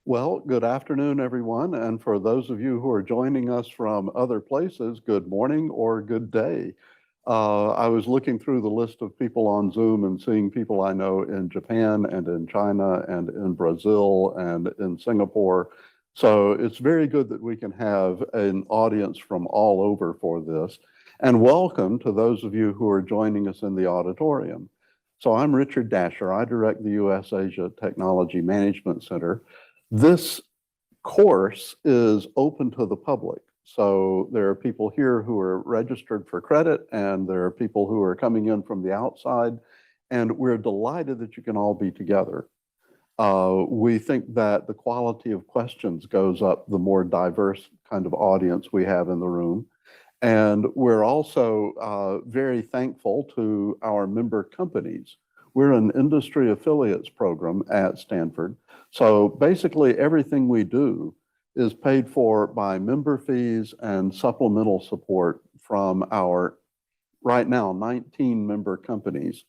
Well, good afternoon, everyone. And for those of you who are joining us from other places, good morning or good day. I was looking through the list of people on Zoom and seeing people I know in Japan and in China and in Brazil and in Singapore. So it's very good that we can have an audience from all over for this. And welcome to those of you who are joining us in the auditorium. So I'm Richard Dasher. I direct the U.S. Asia Technology Management Center. This course is open to the public. So there are people here who are registered for credit, and there are people who are coming in from the outside, and we're delighted that you can all be together. We think that the quality of questions goes up the more diverse kind of audience we have in the room. And we're also very thankful to our member companies. We're an industry affiliates program at Stanford. So basically everything we do is paid for by member fees and supplemental support from our, right now, 19 member companies.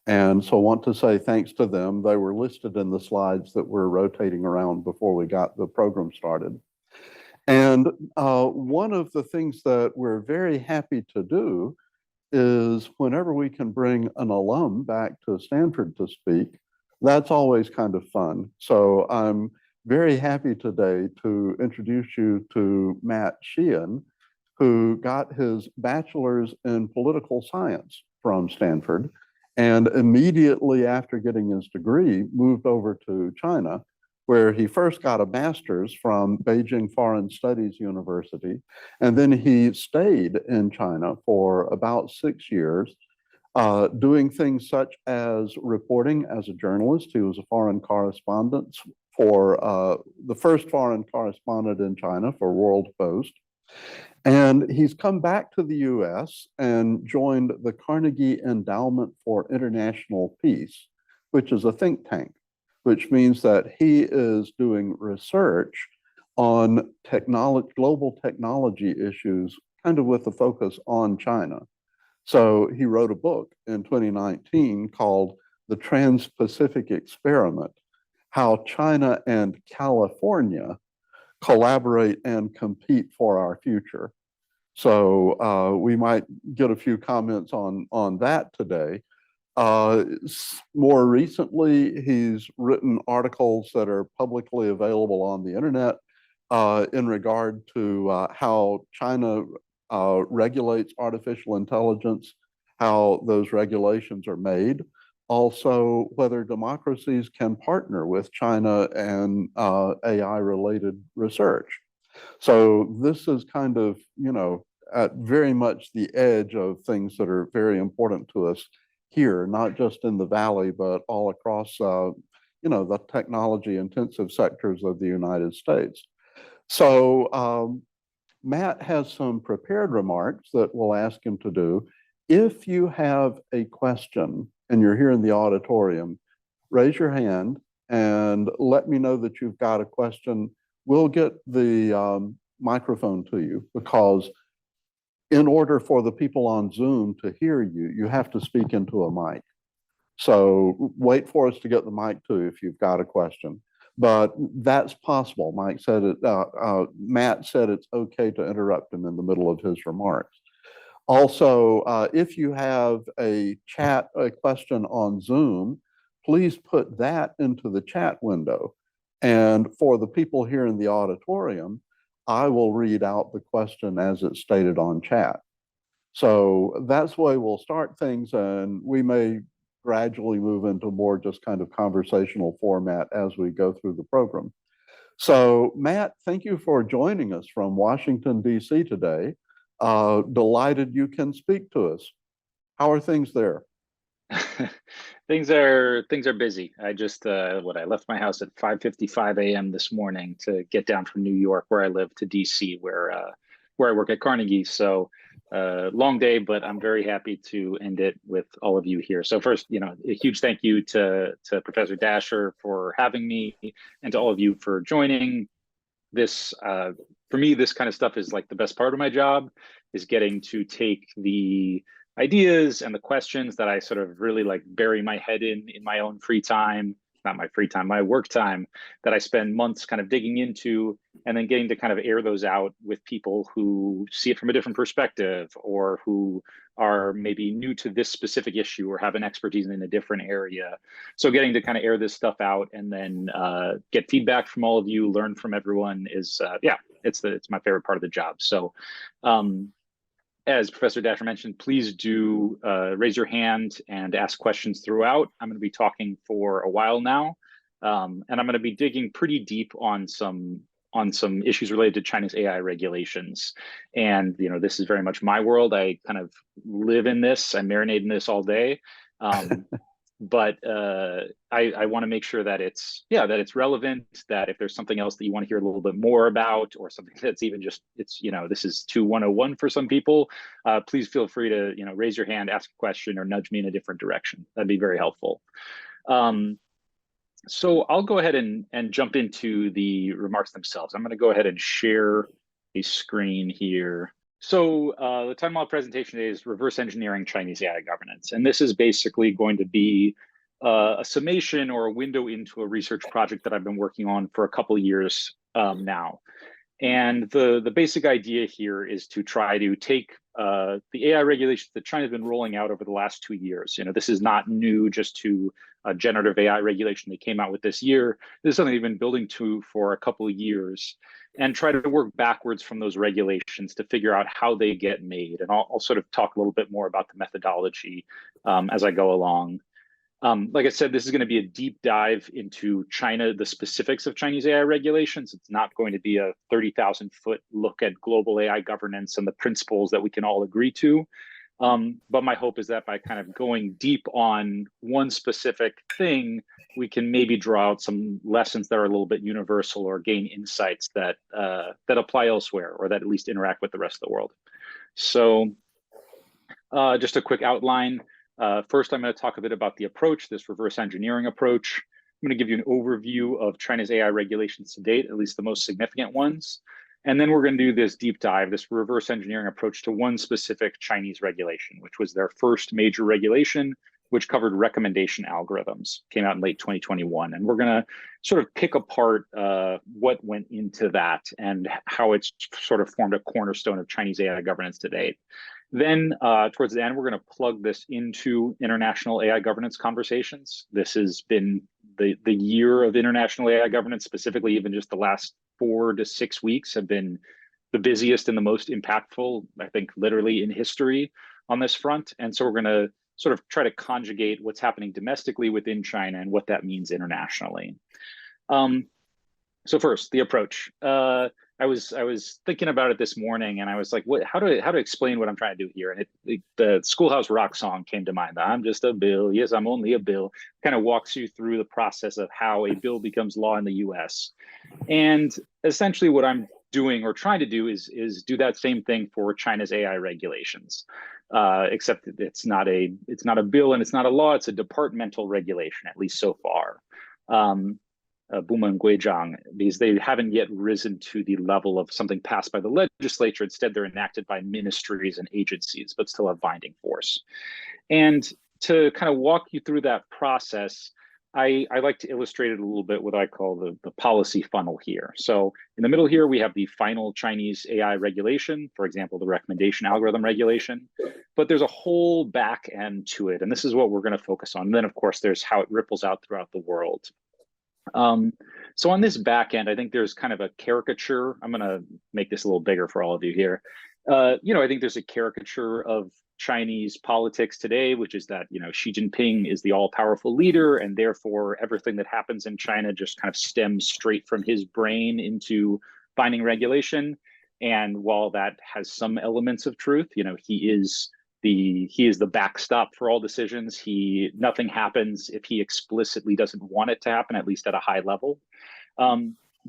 And so I want to say thanks to them. They were listed in the slides that we're rotating around before we got the program started. And one of the things that we're very happy to do is whenever we can bring an alum back to Stanford to speak, that's always kind of fun. So I'm very happy today to introduce you to Matt Sheehan, who got his bachelor's in political science from Stanford, and immediately after getting his degree, moved over to China, where he first got a master's from Beijing Foreign Studies University. And then he stayed in China for about 6 years, doing things such as reporting as a journalist. He was a foreign correspondent for the first foreign correspondent in China for World Post. And he's come back to the US and joined the Carnegie Endowment for International Peace, which is a think tank, which means that he is doing research on global technology issues, kind of with a focus on China. So he wrote a book in 2019 called The Transpacific Experiment: How China and California Collaborate and Compete for Our Future. So we might get a few comments on that today. More recently, he's written articles that are publicly available on the internet in regard to how China regulates artificial intelligence, how those regulations are made, also whether democracies can partner with China and AI-related research. So this is kind of, at very much the edge of things that are very important to us here, not just in the Valley, but all across, the technology-intensive sectors of the United States. So Matt has some prepared remarks that we'll ask him to do. If you have a question and you're here in the auditorium, raise your hand and let me know that you've got a question. We'll get the microphone to you, because in order for the people on Zoom to hear you, you have to speak into a mic. So wait for us to get the mic to you if you've got a question. But that's possible. Matt said it's okay to interrupt him in the middle of his remarks. Also, if you have a question on Zoom, please put that into the chat window. And for the people here in the auditorium, I will read out the question as it's stated on chat. So that's the way we'll start things, and we may gradually move into more just kind of conversational format as we go through the program. So Matt, thank you for joining us from Washington, D.C. today. Delighted you can speak to us. How are things there? Things are busy. I just I left my house at 5:55 a.m. this morning to get down from New York, where I live, to DC, where I work at Carnegie. So long day, but I'm very happy to end it with all of you here. So first, a huge thank you to Professor Dasher for having me, and to all of you for joining. This for me, this kind of stuff is like the best part of my job, is getting to take the ideas and the questions that I sort of really like bury my head in my own free time, not my free time, my work time that I spend months kind of digging into, and then getting to kind of air those out with people who see it from a different perspective, or who are maybe new to this specific issue or have an expertise in a different area. So getting to kind of air this stuff out and then get feedback from all of you, learn from everyone is, yeah, it's my favorite part of the job. So as Professor Dasher mentioned, please do raise your hand and ask questions throughout. I'm going to be talking for a while now, and I'm going to be digging pretty deep on some issues related to China's AI regulations. And this is very much my world. I kind of live in this. I marinate in this all day. But I want to make sure that it's relevant, that if there's something else that you want to hear a little bit more about, or something that's even just, this is 101 for some people, please feel free to raise your hand, ask a question, or nudge me in a different direction. That'd be very helpful. So I'll go ahead and jump into the remarks themselves. I'm going to go ahead and share a screen here. So the title of my presentation today is Reverse Engineering Chinese AI Governance. And this is basically going to be a summation or a window into a research project that I've been working on for a couple of years now. And the basic idea here is to try to take the AI regulations that China's been rolling out over the last 2 years. This is not new just to generative AI regulation they came out with this year. This is something they've been building to for a couple of years, and try to work backwards from those regulations to figure out how they get made. And I'll sort of talk a little bit more about the methodology as I go along. Like I said, this is going to be a deep dive into China, the specifics of Chinese AI regulations. It's not going to be a 30,000-foot look at global AI governance and the principles that we can all agree to. But my hope is that by kind of going deep on one specific thing, we can maybe draw out some lessons that are a little bit universal, or gain insights that apply elsewhere, or that at least interact with the rest of the world. So just a quick outline. First, I'm going to talk a bit about the approach, this reverse engineering approach. I'm going to give you an overview of China's AI regulations to date, at least the most significant ones. And then we're going to do this deep dive, this reverse engineering approach to one specific Chinese regulation, which was their first major regulation, which covered recommendation algorithms, came out in late 2021. And we're going to sort of pick apart what went into that and how it's sort of formed a cornerstone of Chinese AI governance to date. Then towards the end, we're going to plug this into international AI governance conversations. This has been the year of international AI governance, specifically even just the last 4 to 6 weeks have been the busiest and the most impactful, I think, literally in history on this front. And so we're going to sort of try to conjugate what's happening domestically within China and what that means internationally. So first, the approach. I was thinking about it this morning, and I was like, how to explain what I'm trying to do here? And the Schoolhouse Rock song came to mind. I'm just a bill. Yes, I'm only a bill. Kind of walks you through the process of how a bill becomes law in the U.S. And essentially, what I'm doing or trying to do is do that same thing for China's AI regulations, except it's not a bill and it's not a law. It's a departmental regulation, at least so far. Because they haven't yet risen to the level of something passed by the legislature. Instead, they're enacted by ministries and agencies, but still have binding force. And to kind of walk you through that process, I like to illustrate it a little bit what I call the policy funnel here. So in the middle here, we have the final Chinese AI regulation, for example, the recommendation algorithm regulation, but there's a whole back end to it. And this is what we're going to focus on. And then, of course, there's how it ripples out throughout the world. So on this back end, I think there's kind of a caricature. I'm going to make this a little bigger for all of you here. I think there's a caricature of Chinese politics today, which is that, Xi Jinping is the all-powerful leader, and therefore everything that happens in China just kind of stems straight from his brain into binding regulation. And while that has some elements of truth, he is the backstop for all decisions. Nothing happens if he explicitly doesn't want it to happen, at least at a high level.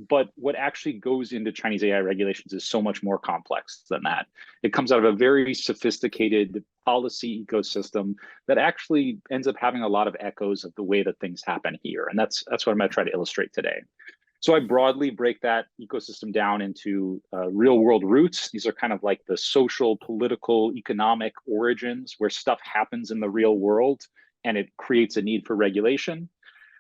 But what actually goes into Chinese AI regulations is so much more complex than that. It comes out of a very sophisticated policy ecosystem that actually ends up having a lot of echoes of the way that things happen here. And that's what I'm going to try to illustrate today. So I broadly break that ecosystem down into real world roots. These are kind of like the social, political, economic origins where stuff happens in the real world and it creates a need for regulation.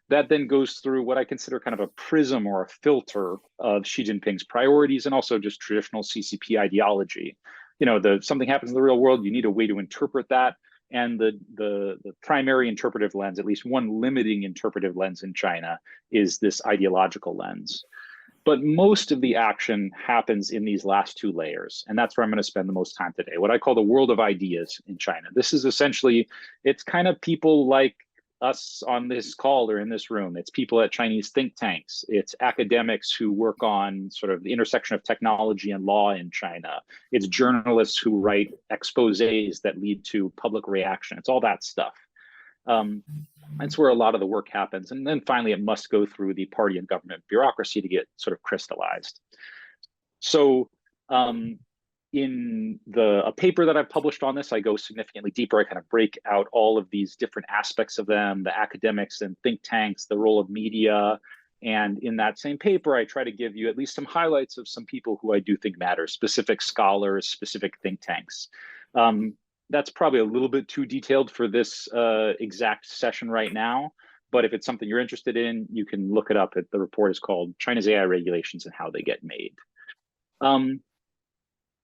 That then goes through what I consider kind of a prism or a filter of Xi Jinping's priorities and also just traditional CCP ideology. Something happens in the real world, you need a way to interpret that. And the primary interpretive lens, at least one limiting interpretive lens in China, is this ideological lens. But most of the action happens in these last two layers. And that's where I'm going to spend the most time today, what I call the world of ideas in China. This is essentially, it's kind of people like us on this call or in this room. It's people at Chinese think tanks. It's academics who work on sort of the intersection of technology and law in China. It's journalists who write exposés that lead to public reaction. It's all that stuff. That's where a lot of the work happens. And then finally, it must go through the party and government bureaucracy to get sort of crystallized. So in a paper that I've published on this, I go significantly deeper. I kind of break out all of these different aspects of them, the academics and think tanks, the role of media. And in that same paper, I try to give you at least some highlights of some people who I do think matter, specific scholars, specific think tanks. That's probably a little bit too detailed for this exact session right now. But if it's something you're interested in, you can look it up. The report is called China's AI Regulations and How They Get Made.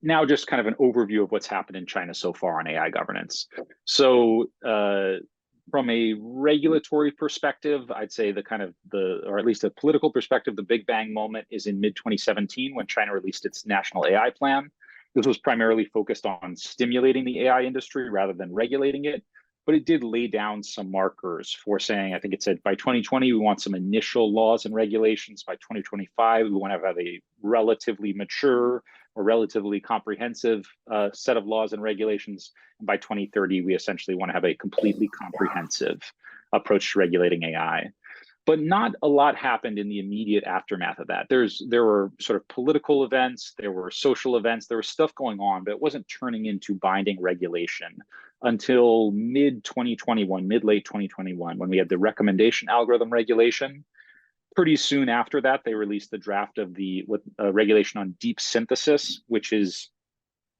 Now, just kind of an overview of what's happened in China so far on AI governance. So from a regulatory perspective, I'd say or at least a political perspective, the Big Bang moment is in mid-2017 when China released its national AI plan. This was primarily focused on stimulating the AI industry rather than regulating it, but it did lay down some markers for saying, I think it said by 2020, we want some initial laws and regulations. By 2025, we want to have a relatively mature or relatively comprehensive set of laws and regulations. And by 2030, we essentially want to have a completely comprehensive approach to regulating AI. But not a lot happened in the immediate aftermath of that. There were sort of political events, there were social events, there was stuff going on, but it wasn't turning into binding regulation until mid-late 2021, when we had the recommendation algorithm regulation. Pretty soon after that, they released the draft of the regulation on deep synthesis, which is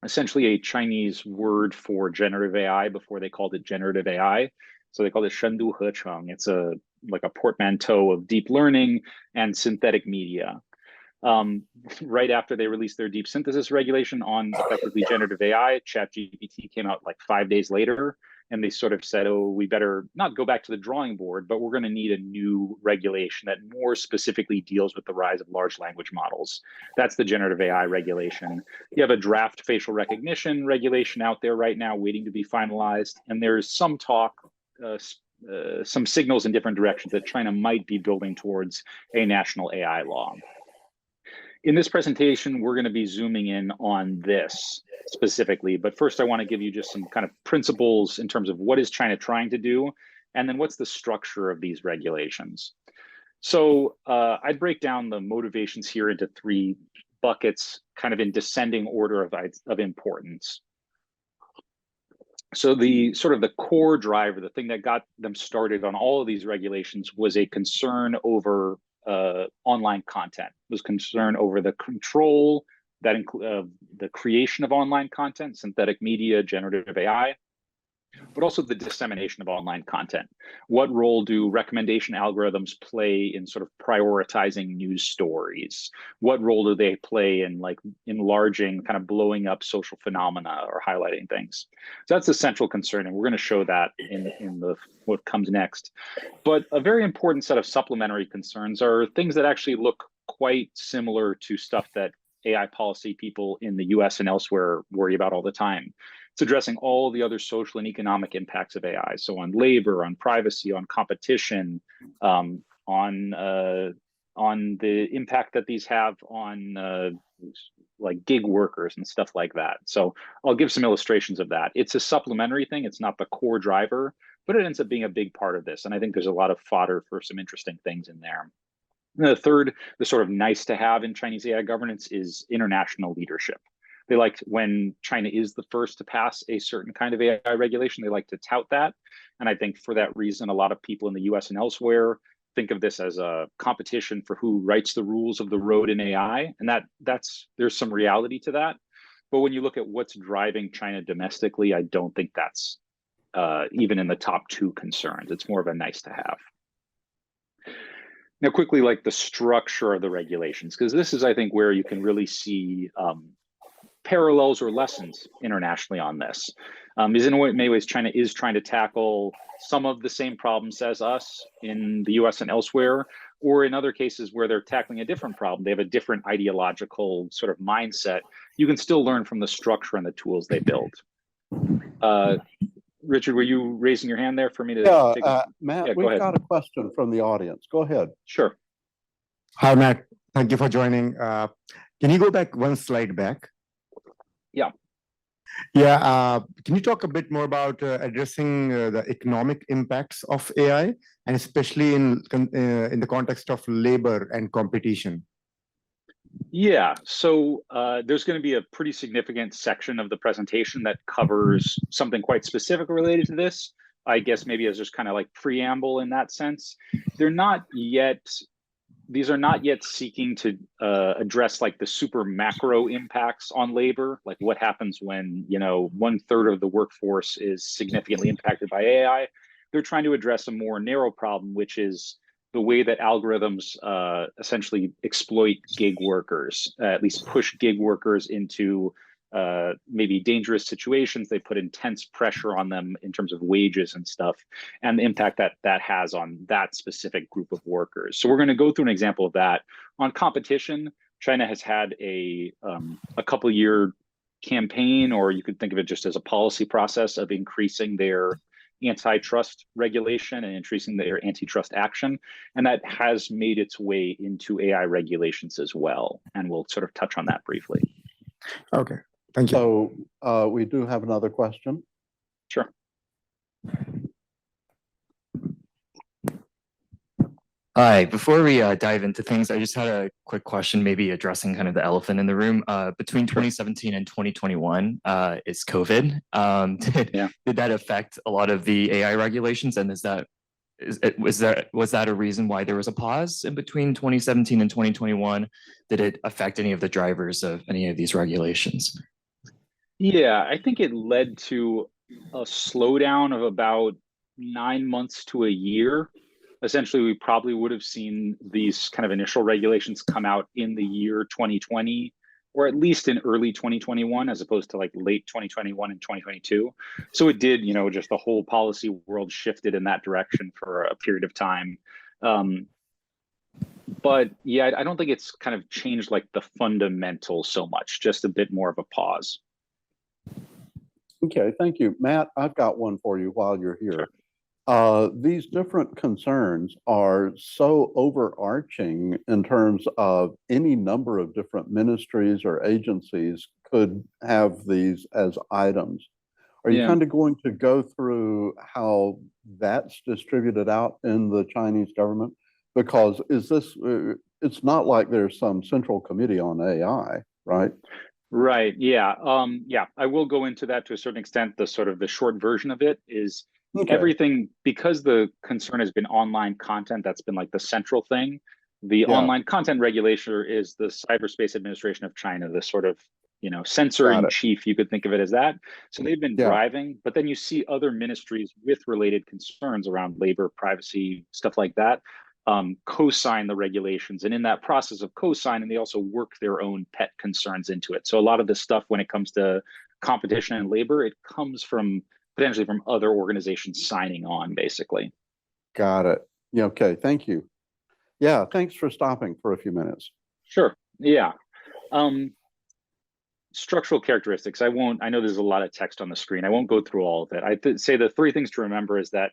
essentially a Chinese word for generative AI before they called it generative AI. So they called it Shendu Hecheng. It's like a portmanteau of deep learning and synthetic media. Right after they released their deep synthesis regulation on effectively generative AI, ChatGPT came out like 5 days later, and they sort of said, oh, we better not go back to the drawing board, but we're going to need a new regulation that more specifically deals with the rise of large language models. That's the generative AI regulation. You have a draft facial recognition regulation out there right now waiting to be finalized, and there's some talk, some signals in different directions that China might be building towards a national AI law. In this presentation, we're going to be zooming in on this specifically, but first I want to give you just some kind of principles in terms of what is China trying to do, and then what's the structure of these regulations. So I'd break down the motivations here into 3 buckets, kind of in descending order of importance. So the core driver, the thing that got them started on all of these regulations was a concern over online content, was concern over the control that the creation of online content, synthetic media, generative AI, but also the dissemination of online content. What role do recommendation algorithms play in sort of prioritizing news stories? What role do they play in like enlarging, kind of blowing up social phenomena or highlighting things? So that's the central concern, and we're going to show that in what comes next. But a very important set of supplementary concerns are things that actually look quite similar to stuff that AI policy people in the US and elsewhere worry about all the time. It's addressing all the other social and economic impacts of AI. So on labor, on privacy, on competition, on the impact that these have on like gig workers and stuff like that. So I'll give some illustrations of that. It's a supplementary thing. It's not the core driver, but it ends up being a big part of this. And I think there's a lot of fodder for some interesting things in there. And the third, the sort of nice to have in Chinese AI governance is international leadership. They like when China is the first to pass a certain kind of AI regulation, they like to tout that. And I think for that reason, a lot of people in the US and elsewhere think of this as a competition for who writes the rules of the road in AI. And there's some reality to that. But when you look at what's driving China domestically, I don't think that's even in the top 2 concerns. It's more of a nice to have. Now, quickly, like the structure of the regulations, because this is, I think, where you can really see parallels or lessons internationally on this. Is in many ways, China is trying to tackle some of the same problems as us in the US and elsewhere, or in other cases where they're tackling a different problem, they have a different ideological sort of mindset. You can still learn from the structure and the tools they build. Richard, were you raising your hand there for me to take Matt, yeah, we've got a question from the audience. Go ahead. Sure. Hi, Matt. Thank you for joining. Can you go back one slide back? Yeah. Yeah. Can you talk a bit more about addressing the economic impacts of AI, and especially in the context of labor and competition? Yeah, so there's going to be a pretty significant section of the presentation that covers something quite specific related to this. I guess maybe as just kind of like preamble in that sense. These are not yet seeking to address like the super macro impacts on labor, like what happens when, 1/3 of the workforce is significantly impacted by AI. They're trying to address a more narrow problem, which is the way that algorithms essentially exploit gig workers, at least push gig workers into maybe dangerous situations. They put intense pressure on them in terms of wages and stuff, and the impact that that has on that specific group of workers. So we're going to go through an example of that. On competition, China has had a couple-year campaign, or you could think of it just as a policy process of increasing their antitrust regulation and increasing their antitrust action. And that has made its way into AI regulations as well. And we'll sort of touch on that briefly. Okay, thank you. So we do have another question. Sure. Hi, before we dive into things, I just had a quick question, maybe addressing kind of the elephant in the room. Between 2017 and 2021 is COVID. Did that affect a lot of the AI regulations? And was that a reason why there was a pause in between 2017 and 2021? Did it affect any of the drivers of any of these regulations? Yeah, I think it led to a slowdown of about 9 months to a year. Essentially, we probably would have seen these kind of initial regulations come out in the year 2020, or at least in early 2021, as opposed to like late 2021 and 2022. So it did, just the whole policy world shifted in that direction for a period of time. But yeah, I don't think it's kind of changed like the fundamentals so much, just a bit more of a pause. Okay, thank you. Matt, I've got one for you while you're here. Sure. These different concerns are so overarching in terms of any number of different ministries or agencies could have these as items. Are you kind of going to go through how that's distributed out in the Chinese government? Because it's not like there's some central committee on AI, right? Right, yeah. I will go into that to a certain extent. The short version of it is everything, because the concern has been online content, that's been like the central thing. The online content regulator is the Cyberspace Administration of China, the sort of, censor in chief, you could think of it as that. So they've been driving, but then you see other ministries with related concerns around labor, privacy, stuff like that, co-sign the regulations. And in that process of co-signing, they also work their own pet concerns into it. So a lot of this stuff, when it comes to competition and labor, it comes from potentially from other organizations signing on, basically. Got it. Yeah, okay, thank you. Yeah, thanks for stopping for a few minutes. Sure, yeah. Structural characteristics, I know there's a lot of text on the screen. I won't go through all of it. I'd say the three things to remember is that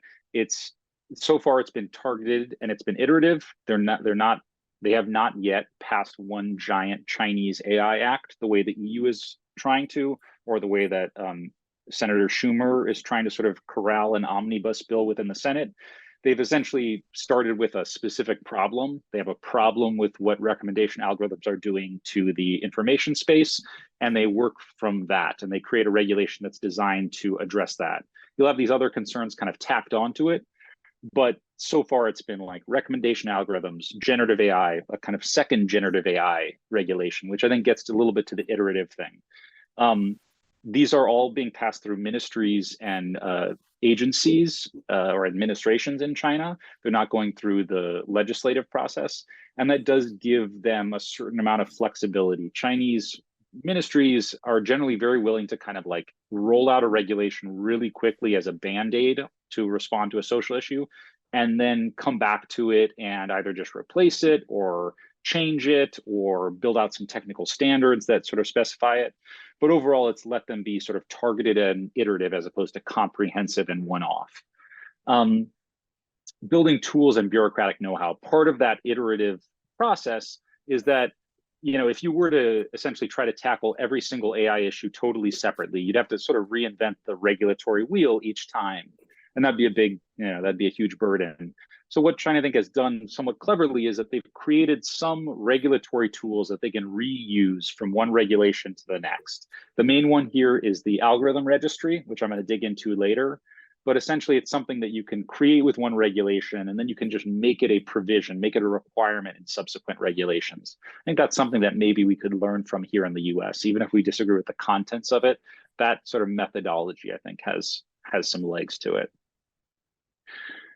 so far it's been targeted and it's been iterative. They have not yet passed one giant Chinese AI act the way the EU is trying to, or the way that Senator Schumer is trying to sort of corral an omnibus bill within the Senate. They've essentially started with a specific problem. They have a problem with what recommendation algorithms are doing to the information space, and they work from that, and they create a regulation that's designed to address that. You'll have these other concerns kind of tacked onto it, but so far it's been like recommendation algorithms, generative AI, a kind of second generative AI regulation, which I think gets a little bit to the iterative thing. These are all being passed through ministries and agencies or administrations in China. They're not going through the legislative process. And that does give them a certain amount of flexibility. Chinese ministries are generally very willing to kind of like roll out a regulation really quickly as a band-aid to respond to a social issue, and then come back to it and either just replace it or change it or build out some technical standards that sort of specify it. But overall, it's let them be sort of targeted and iterative as opposed to comprehensive and one-off. Building tools and bureaucratic know-how. Part of that iterative process is that, you know, if you were to essentially try to tackle every single AI issue totally separately, you'd have to sort of reinvent the regulatory wheel each time. And that'd be a big, you know, that'd be a huge burden. So what China, I think, has done somewhat cleverly is that they've created some regulatory tools that they can reuse from one regulation to the next. The main one here is the algorithm registry, which I'm going to dig into later. But essentially, it's something that you can create with one regulation, and then you can just make it a provision, make it a requirement in subsequent regulations. I think that's something that maybe we could learn from here in the US, even if we disagree with the contents of it. That sort of methodology, I think, has some legs to it.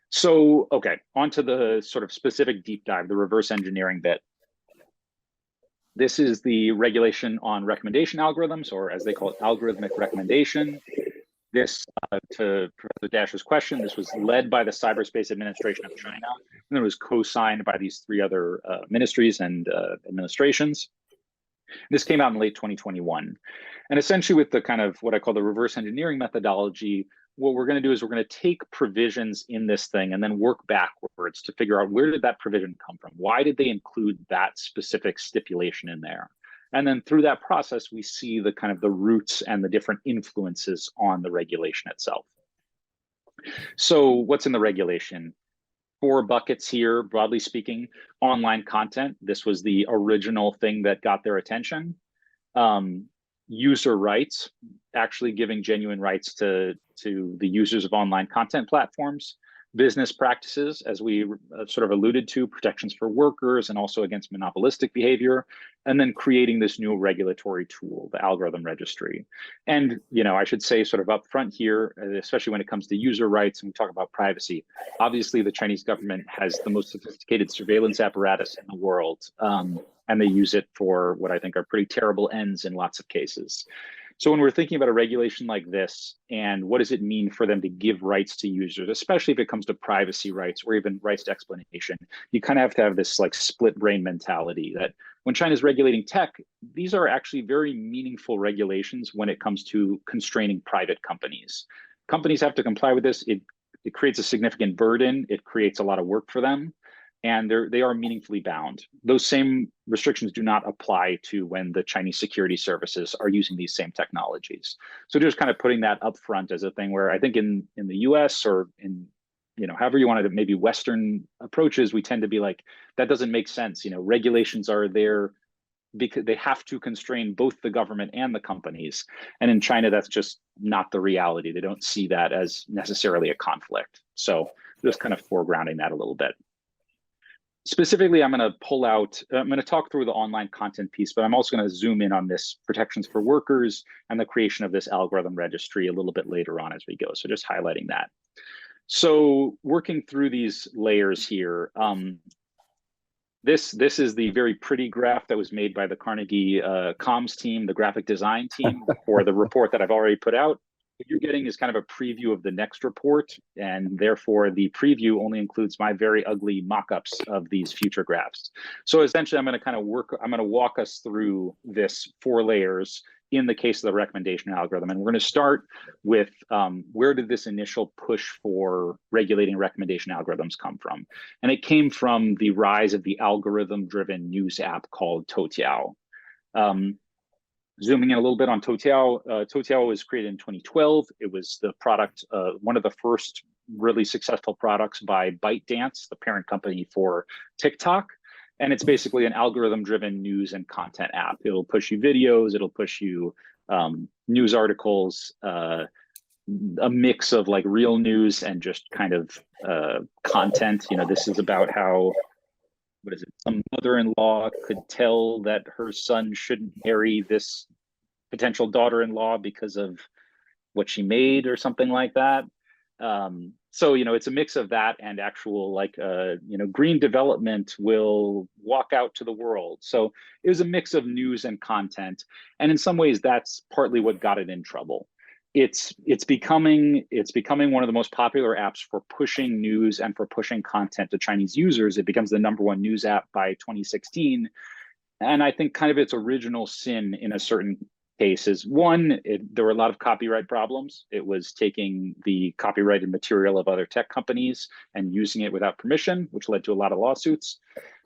So, okay, on to the sort of specific deep dive, the reverse engineering bit. This is the regulation on recommendation algorithms, or as they call it, algorithmic recommendation. This, to Professor Dash's question, this was led by the Cyberspace Administration of China, and it was co-signed by these three other ministries and administrations. This came out in late 2021. And essentially with the kind of what I call the reverse engineering methodology, what we're going to do is we're going to take provisions in this thing and then work backwards to figure out where did that provision come from? Why did they include that specific stipulation in there? And then through that process, we see the kind of the roots and the different influences on the regulation itself. So what's in the regulation? 4 buckets here, broadly speaking. Online content. This was the original thing that got their attention. User rights, actually giving genuine rights to the users of online content platforms. Business practices, as we sort of alluded to, protections for workers and also against monopolistic behavior, and then creating this new regulatory tool, the algorithm registry. And, you know, I should say sort of up front here, especially when it comes to user rights and we talk about privacy, obviously the Chinese government has the most sophisticated surveillance apparatus in the world, and they use it for what I think are pretty terrible ends in lots of cases. So when we're thinking about a regulation like this, and what does it mean for them to give rights to users, especially if it comes to privacy rights or even rights to explanation, you kind of have to have this like split brain mentality that when China's regulating tech, these are actually very meaningful regulations when it comes to constraining private companies. Companies have to comply with this. It creates a significant burden. It creates a lot of work for them. And they are meaningfully bound. Those same restrictions do not apply to when the Chinese security services are using these same technologies. So just kind of putting that up front as a thing where I think in the US or in, you know, however you wanted to, maybe Western approaches, we tend to be like, that doesn't make sense. You know, regulations are there because they have to constrain both the government and the companies. And in China, that's just not the reality. They don't see that as necessarily a conflict. So just kind of foregrounding that a little bit. Specifically, I'm going to talk through the online content piece, but I'm also going to zoom in on this protections for workers and the creation of this algorithm registry a little bit later on as we go. So just highlighting that. So working through these layers here, this is the very pretty graph that was made by the Carnegie comms team, the graphic design team for the report that I've already put out. What you're getting is kind of a preview of the next report, and therefore the preview only includes my very ugly mock-ups of these future graphs. So essentially, I'm going to walk us through this 4 layers in the case of the recommendation algorithm. And we're going to start with where did this initial push for regulating recommendation algorithms come from? And it came from the rise of the algorithm-driven news app called Toutiao. Zooming in a little bit on Toutiao, Toutiao was created in 2012. It was the product, one of the first really successful products by ByteDance, the parent company for TikTok. And it's basically an algorithm-driven news and content app. It'll push you videos, it'll push you news articles, a mix of like real news and just kind of content. You know, this is about how, some mother-in-law could tell that her son shouldn't marry this potential daughter-in-law because of what she made or something like that. So, it's a mix of that and actual green development will walk out to the world. So it was a mix of news and content. And in some ways, that's partly what got it in trouble. It's becoming one of the most popular apps for pushing news and for pushing content to Chinese users. It becomes the #1 news app by 2016. And I think kind of its original sin in a certain case is one, there were a lot of copyright problems. It was taking the copyrighted material of other tech companies and using it without permission, which led to a lot of lawsuits.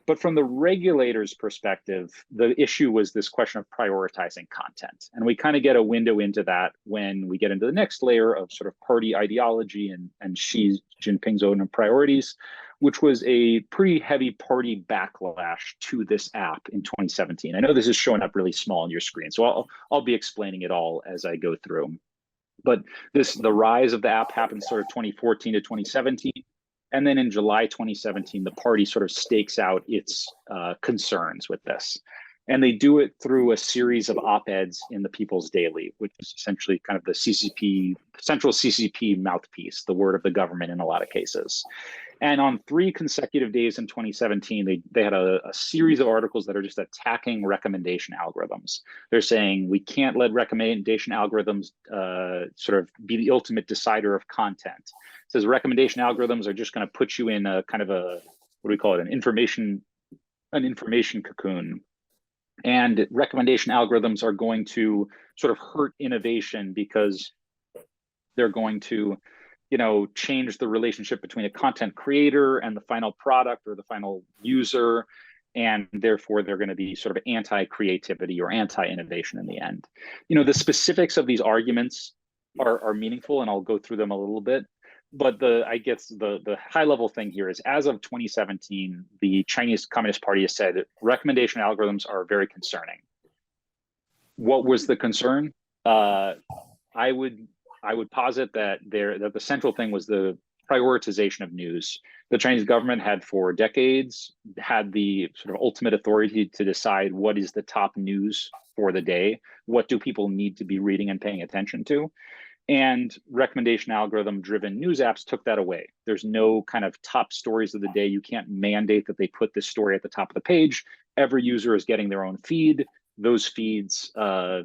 But from the regulator's perspective, the issue was this question of prioritizing content. And we kind of get a window into that when we get into the next layer of sort of party ideology and Xi Jinping's own priorities, which was a pretty heavy party backlash to this app in 2017. I know this is showing up really small on your screen, so I'll be explaining it all as I go through. But the rise of the app happened sort of 2014 to 2017. And then in July 2017, the party sort of stakes out its concerns with this. And they do it through a series of op-eds in the People's Daily, which is essentially kind of the central CCP mouthpiece, the word of the government in a lot of cases. And on 3 consecutive days in 2017, they had a series of articles that are just attacking recommendation algorithms. They're saying we can't let recommendation algorithms sort of be the ultimate decider of content. It says recommendation algorithms are just going to put you in a kind of a, what do we call it, an information cocoon. And recommendation algorithms are going to sort of hurt innovation because they're going to, change the relationship between a content creator and the final product or the final user. And therefore, they're going to be sort of anti-creativity or anti-innovation in the end. The specifics of these arguments are meaningful, and I'll go through them a little bit. But the high level thing here is, as of 2017, the Chinese Communist Party has said recommendation algorithms are very concerning. What was the concern? I would posit that the central thing was the prioritization of news. The Chinese government had for decades had the sort of ultimate authority to decide what is the top news for the day. What do people need to be reading and paying attention to? And recommendation algorithm driven news apps took that away. There's no kind of top stories of the day. You can't mandate that they put this story at the top of the page. Every user is getting their own feed. Those feeds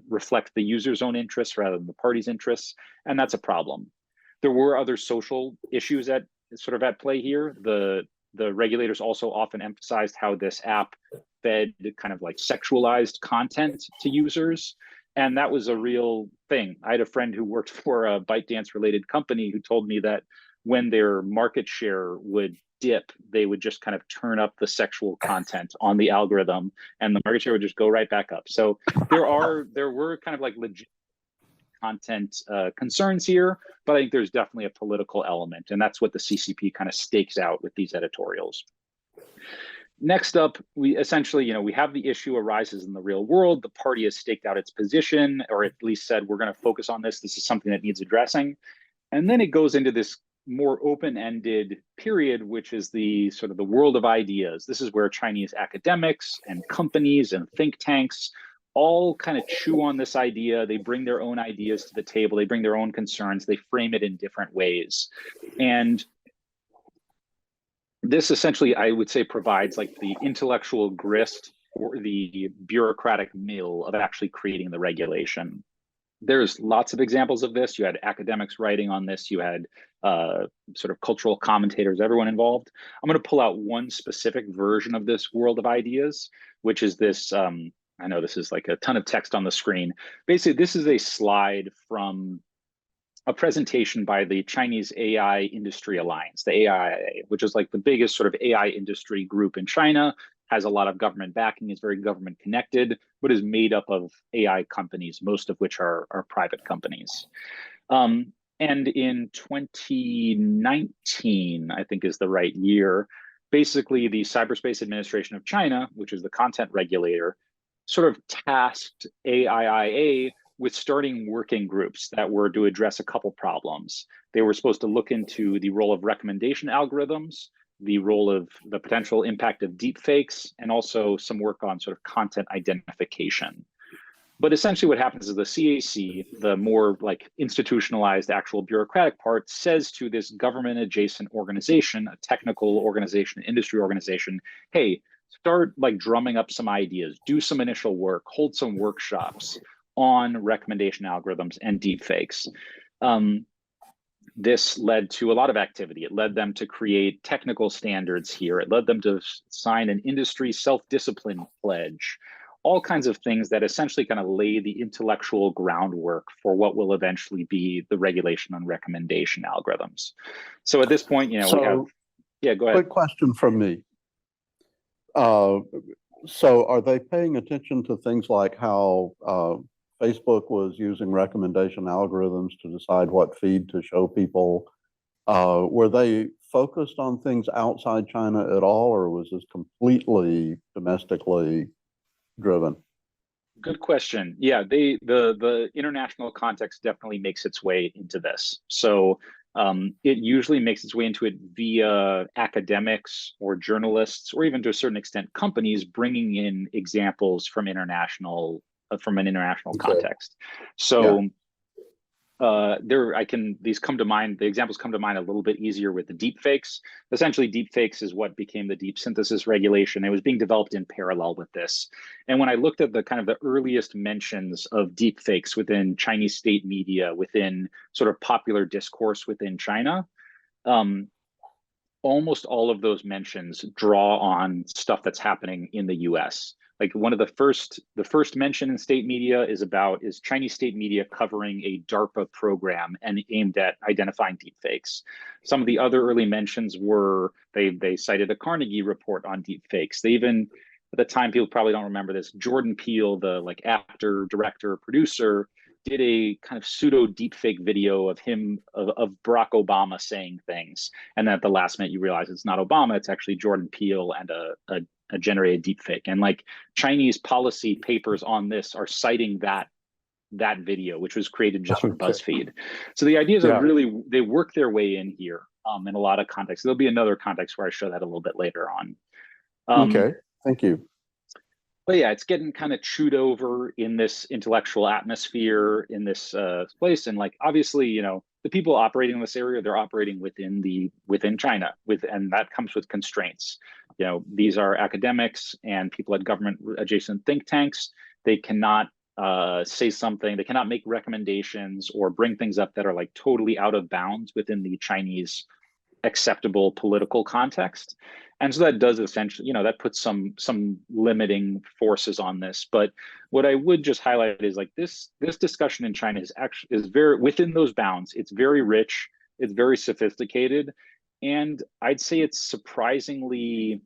reflect the user's own interests rather than the party's interests. And that's a problem. There were other social issues at play here. The regulators also often emphasized how this app fed kind of like sexualized content to users. And that was a real thing. I had a friend who worked for a ByteDance related company who told me that when their market share would dip, they would just kind of turn up the sexual content on the algorithm and the market share would just go right back up. So there were kind of like legit content concerns here, but I think there's definitely a political element, and that's what the CCP kind of stakes out with these editorials. Next up, we essentially, we have the issue arises in the real world. The party has staked out its position, or at least said, we're going to focus on this. This is something that needs addressing. And then it goes into this more open-ended period, which is the sort of the world of ideas. This is where Chinese academics and companies and think tanks all kind of chew on this idea. They bring their own ideas to the table. They bring their own concerns. They frame it in different ways. And this essentially, I would say, provides like the intellectual grist or the bureaucratic mill of actually creating the regulation. There's lots of examples of this. You had academics writing on this. You had sort of cultural commentators, everyone involved. I'm going to pull out one specific version of this world of ideas, which is this, I know this is like a ton of text on the screen. Basically, this is a slide from a presentation by the Chinese AI Industry Alliance, the AIA, which is like the biggest sort of AI industry group in China, has a lot of government backing, is very government connected, but is made up of AI companies, most of which are private companies. And in 2019, I think is the right year, basically the Cyberspace Administration of China, which is the content regulator, sort of tasked AIIA with starting working groups that were to address a couple problems. They were supposed to look into the role of recommendation algorithms, the role of the potential impact of deepfakes, and also some work on sort of content identification. But essentially what happens is the CAC, the more like institutionalized actual bureaucratic part, says to this government adjacent organization, a technical organization, industry organization, hey, start like drumming up some ideas, do some initial work, hold some workshops on recommendation algorithms and deepfakes. This led to a lot of activity. It led them to create technical standards here. It led them to sign an industry self-discipline pledge, all kinds of things that essentially kind of lay the intellectual groundwork for what will eventually be the regulation on recommendation algorithms. So at this point, we have, yeah, go ahead. Quick question from me. So are they paying attention to things like how Facebook was using recommendation algorithms to decide what feed to show people? Were they focused on things outside China at all, or was this completely domestically driven? Good question. Yeah, the international context definitely makes its way into this. So it usually makes its way into it via academics or journalists, or even to a certain extent, companies bringing in examples from an international context. So these come to mind, the examples come to mind a little bit easier with the deepfakes. Essentially, deepfakes is what became the deep synthesis regulation. It was being developed in parallel with this. And when I looked at the kind of the earliest mentions of deepfakes within Chinese state media, within sort of popular discourse within China, almost all of those mentions draw on stuff that's happening in the US. Like one of the first mention in state media is Chinese state media covering a DARPA program and aimed at identifying deepfakes. Some of the other early mentions were, they cited a Carnegie report on deepfakes. They even, at the time, people probably don't remember this, Jordan Peele, the like actor, director, producer, did a kind of pseudo deepfake video of him, of Barack Obama saying things. And then at the last minute, you realize it's not Obama, it's actually Jordan Peele and a generated deepfake. And like Chinese policy papers on this are citing that video, which was created just for BuzzFeed. So the ideas are really, they work their way in here in a lot of contexts. There'll be another context where I show that a little bit later on. Okay, thank you. But yeah, it's getting kind of chewed over in this intellectual atmosphere in this place. And like, obviously, the people operating in this area, they're operating within China, and that comes with constraints. These are academics and people at government adjacent think tanks. They cannot say something, they cannot make recommendations or bring things up that are like totally out of bounds within the Chinese acceptable political context. And so that does essentially, that puts some limiting forces on this. But what I would just highlight is like this discussion in China is very within those bounds. It's very rich, it's very sophisticated, and I'd say it's surprisingly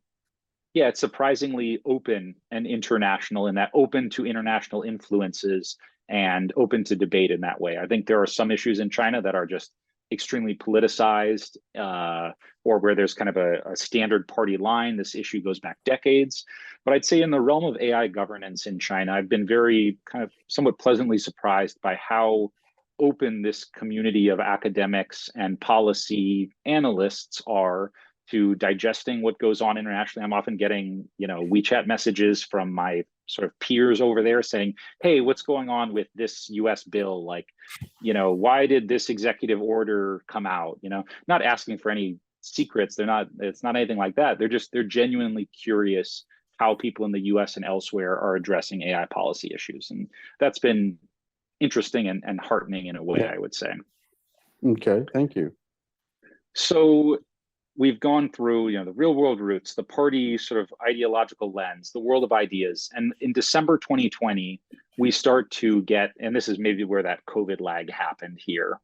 open and international, in that open to international influences and open to debate in that way. I think there are some issues in China that are just extremely politicized, or where there's kind of a standard party line. This issue goes back decades. But I'd say in the realm of AI governance in China, I've been very kind of somewhat pleasantly surprised by how open this community of academics and policy analysts are to digesting what goes on internationally. I'm often getting, WeChat messages from my sort of peers over there saying, hey, what's going on with this US bill? Like, why did this executive order come out? Not asking for any secrets. It's not anything like that. They're genuinely curious how people in the US and elsewhere are addressing AI policy issues. And that's been interesting and heartening in a way, I would say. Okay, thank you. So we've gone through, the real world roots, the party sort of ideological lens, the world of ideas. And in December 2020, we start to get, and this is maybe where that COVID lag happened here.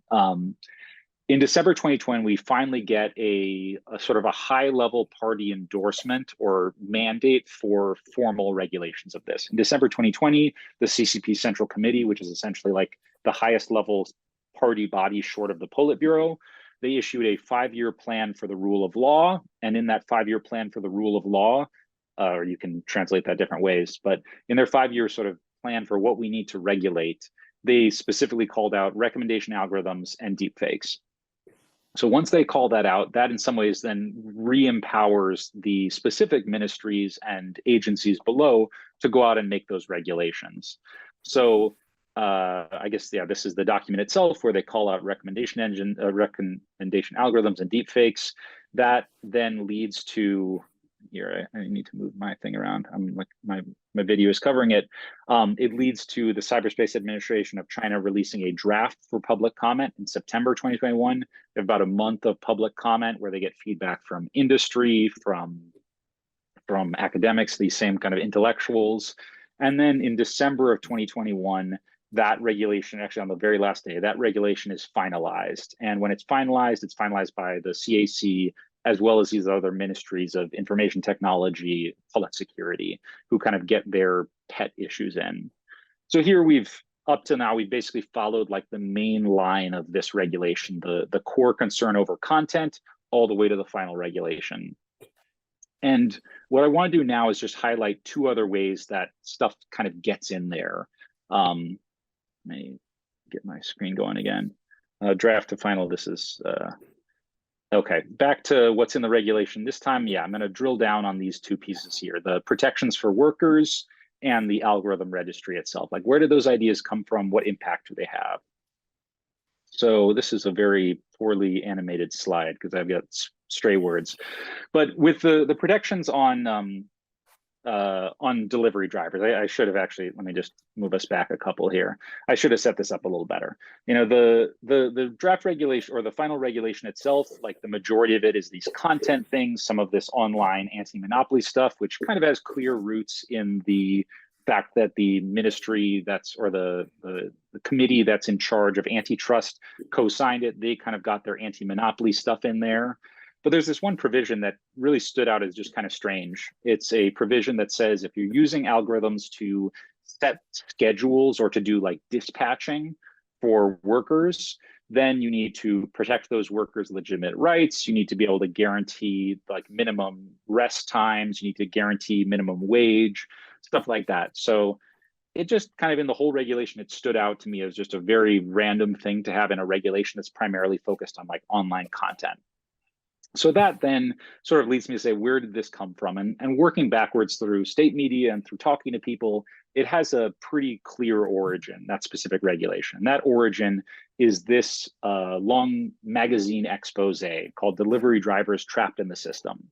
In December 2020, we finally get a sort of a high level party endorsement or mandate for formal regulations of this. In December 2020, the CCP Central Committee, which is essentially like the highest level party body short of the Politburo, they issued a 5-year plan for the rule of law. And in that 5-year plan for the rule of law, or you can translate that different ways, but in their 5-year sort of plan for what we need to regulate, they specifically called out recommendation algorithms and deepfakes. So once they call that out, that in some ways then re-empowers the specific ministries and agencies below to go out and make those regulations. So I guess, yeah, this is the document itself where they call out recommendation algorithms and deepfakes. That then leads to, here, I need to move my thing around. I'm like, my video is covering it. It leads to the Cyberspace Administration of China releasing a draft for public comment in September 2021. They have about a month of public comment where they get feedback from industry, from academics, these same kind of intellectuals. And then in December of 2021, that regulation, actually on the very last day, that regulation is finalized. And when it's finalized by the CAC, as well as these other ministries of information technology, public security, who kind of get their pet issues in. So here up to now, we've basically followed like the main line of this regulation, the core concern over content, all the way to the final regulation. And what I want to do now is just highlight two other ways that stuff kind of gets in there. Let me get my screen going again. Draft to final, this is, okay, back to what's in the regulation. This time, yeah, I'm going to drill down on these two pieces here, the protections for workers and the algorithm registry itself. Like, where did those ideas come from? What impact do they have? So this is a very poorly animated slide because I've got stray words. But with the protections on delivery drivers, I should have actually, let me just move us back a couple here. I should have set this up a little better. You know, the draft regulation or the final regulation itself, like the majority of it is these content things, some of this online anti-monopoly stuff, which kind of has clear roots in the fact that the ministry or the committee that's in charge of antitrust co-signed it. They kind of got their anti-monopoly stuff in there. But there's this one provision that really stood out as just kind of strange. It's a provision that says if you're using algorithms to set schedules or to do like dispatching for workers, then you need to protect those workers' legitimate rights. You need to be able to guarantee like minimum rest times. You need to guarantee minimum wage, stuff like that. So it just kind of in the whole regulation, it stood out to me as just a very random thing to have in a regulation that's primarily focused on like online content. So that then sort of leads me to say, where did this come from? And working backwards through state media and through talking to people, it has a pretty clear origin, that specific regulation. That origin is this long magazine expose called Delivery Drivers Trapped in the System.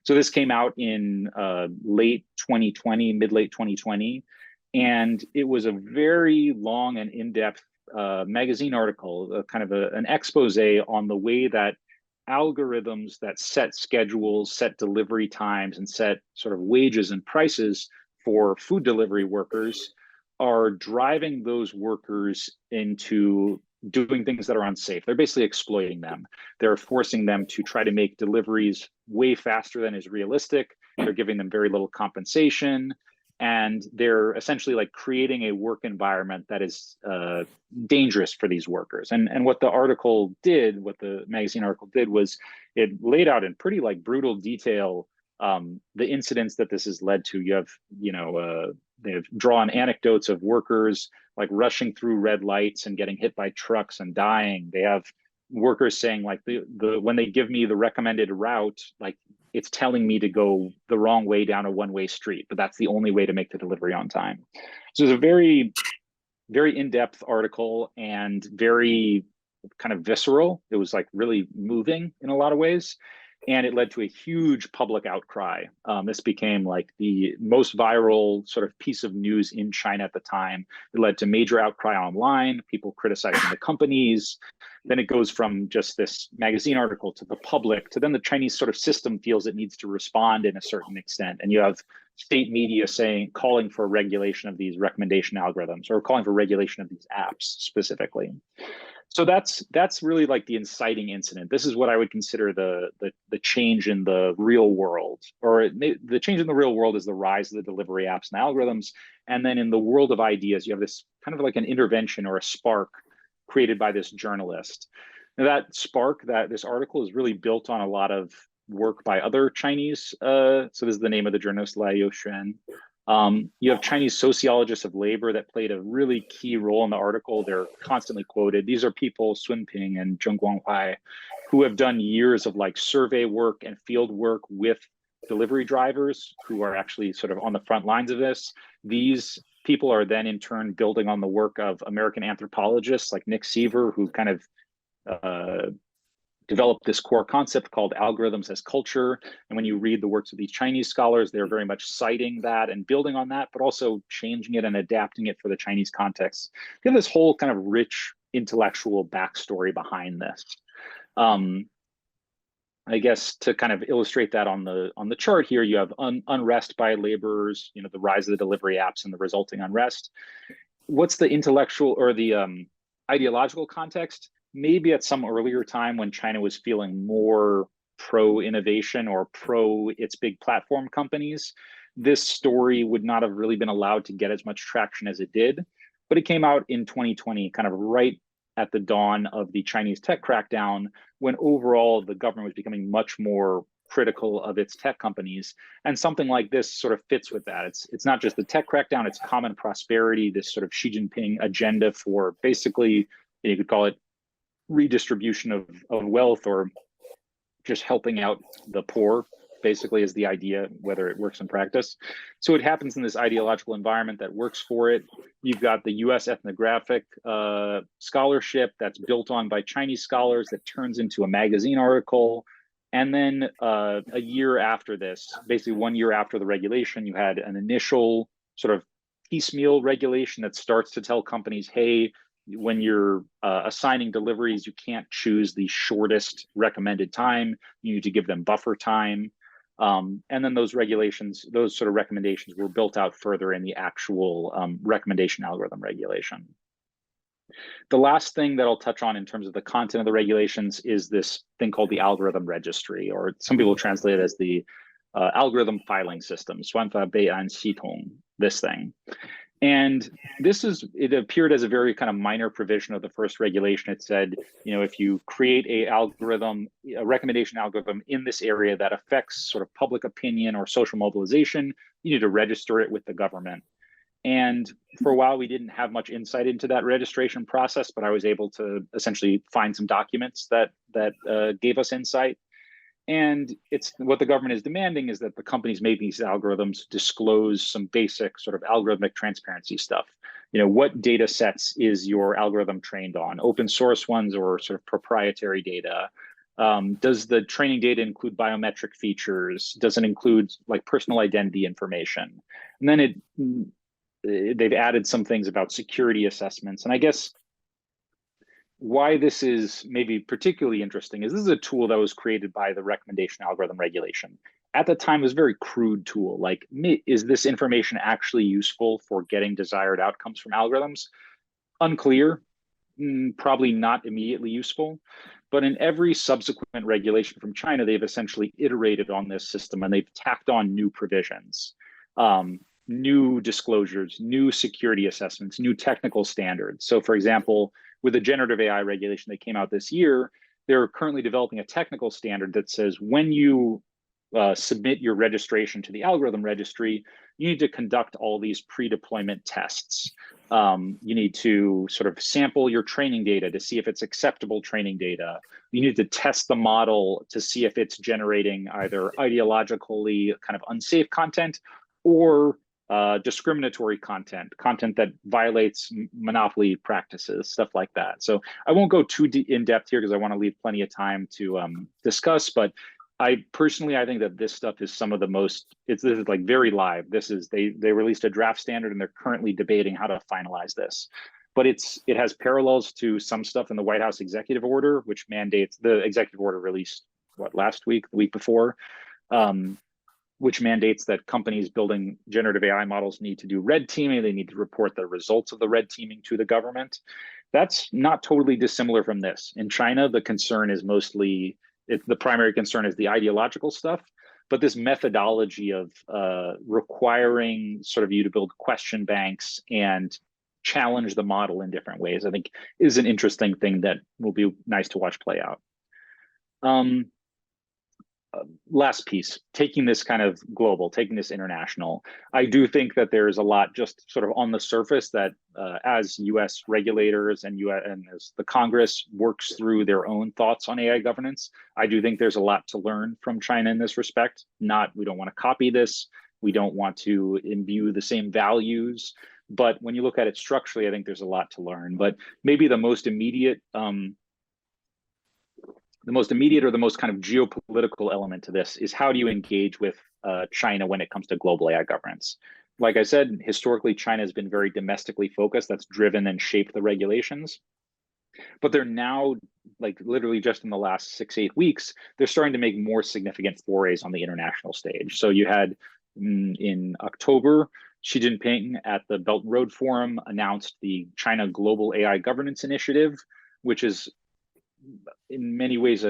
So this came out in mid-late 2020. And it was a very long and in-depth magazine article, kind of an expose on the way that algorithms that set schedules, set delivery times, and set sort of wages and prices for food delivery workers are driving those workers into doing things that are unsafe. They're basically exploiting them. They're forcing them to try to make deliveries way faster than is realistic. They're giving them very little compensation. And they're essentially like creating a work environment that is dangerous for these workers. And what the article did, what the magazine article did, was it laid out in pretty like brutal detail the incidents that this has led to. You have, they've drawn anecdotes of workers like rushing through red lights and getting hit by trucks and dying. They have workers saying like when they give me the recommended route, like it's telling me to go the wrong way down a one-way street, but that's the only way to make the delivery on time. So it's a very, very in-depth article and very kind of visceral. It was like really moving in a lot of ways. And it led to a huge public outcry. This became like the most viral sort of piece of news in China at the time. It led to major outcry online, people criticizing the companies. Then it goes from just this magazine article to the public, to then the Chinese sort of system feels it needs to respond in a certain extent. And you have state media calling for regulation of these recommendation algorithms, or calling for regulation of these apps specifically. So that's really like the inciting incident. This is what I would consider the change in the real world, or the change in the real world is the rise of the delivery apps and algorithms. And then in the world of ideas, you have this kind of like an intervention or a spark created by this journalist. Now that spark, this article is really built on a lot of work by other Chinese. So this is the name of the journalist, Lai Youxuan. You have Chinese sociologists of labor that played a really key role in the article. They're constantly quoted. These are people, Sun Ping and Zheng Guanghuai, who have done years of like survey work and field work with delivery drivers who are actually sort of on the front lines of this. These people are then in turn building on the work of American anthropologists like Nick Seaver, who kind of developed this core concept called algorithms as culture. And when you read the works of these Chinese scholars, they're very much citing that and building on that, but also changing it and adapting it for the Chinese context. You have this whole kind of rich intellectual backstory behind this. I guess to kind of illustrate that on the chart here, you have unrest by laborers, you know, the rise of the delivery apps and the resulting unrest. What's the intellectual or the ideological context? Maybe at some earlier time when China was feeling more pro-innovation or pro its big platform companies, this story would not have really been allowed to get as much traction as it did. But it came out in 2020, kind of right at the dawn of the Chinese tech crackdown, when overall the government was becoming much more critical of its tech companies. And something like this sort of fits with that. It's not just the tech crackdown, it's common prosperity, this sort of Xi Jinping agenda for basically, you could call it redistribution of wealth, or just helping out the poor, basically, is the idea, whether it works in practice. So it happens in this ideological environment that works for it. You've got the US ethnographic scholarship that's built on by Chinese scholars that turns into a magazine article. And then a year after this, basically 1 year after the regulation, you had an initial sort of piecemeal regulation that starts to tell companies, hey, when you're assigning deliveries, you can't choose the shortest recommended time. You need to give them buffer time. And then those regulations, those sort of recommendations were built out further in the actual recommendation algorithm regulation. The last thing that I'll touch on in terms of the content of the regulations is this thing called the algorithm registry, or some people translate it as the algorithm filing system, 算法备案系统, this thing. And it appeared as a very kind of minor provision of the first regulation. It said, you know, if you create a recommendation algorithm in this area that affects sort of public opinion or social mobilization, you need to register it with the government. And for a while, we didn't have much insight into that registration process, but I was able to essentially find some documents that gave us insight. And it's what the government is demanding is that the companies making these algorithms disclose some basic sort of algorithmic transparency stuff. You know, what data sets is your algorithm trained on? Open source ones or sort of proprietary data? Does the training data include biometric features? Does it include like personal identity information? And then they've added some things about security assessments. And I guess why this is maybe particularly interesting is this is a tool that was created by the recommendation algorithm regulation. At the time, it was a very crude tool. Like, is this information actually useful for getting desired outcomes from algorithms? Unclear, probably not immediately useful. But in every subsequent regulation from China, they've essentially iterated on this system and they've tacked on new provisions, new disclosures, new security assessments, new technical standards. So for example, with the generative AI regulation that came out this year, they're currently developing a technical standard that says when you submit your registration to the algorithm registry, you need to conduct all these pre-deployment tests. You need to sort of sample your training data to see if it's acceptable training data. You need to test the model to see if it's generating either ideologically kind of unsafe content or discriminatory content that violates monopoly practices, stuff like that. So I won't go too in depth here because I want to leave plenty of time to discuss, but I think that this stuff is some of the most, this is like very live. They released a draft standard and they're currently debating how to finalize this. But it has parallels to some stuff in the White House executive order, which mandates, the executive order released, last week, the week before, which mandates that companies building generative AI models need to do red teaming. They need to report the results of the red teaming to the government. That's not totally dissimilar from this. In China, the concern is mostly, the primary concern is the ideological stuff, but this methodology of requiring sort of you to build question banks and challenge the model in different ways, I think is an interesting thing that will be nice to watch play out. Last piece, taking this kind of global, taking this international, I do think that there's a lot just sort of on the surface that as US regulators and as the Congress works through their own thoughts on AI governance, I do think there's a lot to learn from China in this respect. We don't want to copy this. We don't want to imbue the same values, But when you look at it structurally, I think there's a lot to learn. But maybe the most immediate or the most kind of geopolitical element to this is how do you engage with China when it comes to global AI governance? Like I said, historically, China has been very domestically focused. That's driven and shaped the regulations. But they're now, like literally just in the last 6-8 weeks, they're starting to make more significant forays on the international stage. So you had in October, Xi Jinping at the Belt and Road Forum announced the China Global AI Governance Initiative, which is in many ways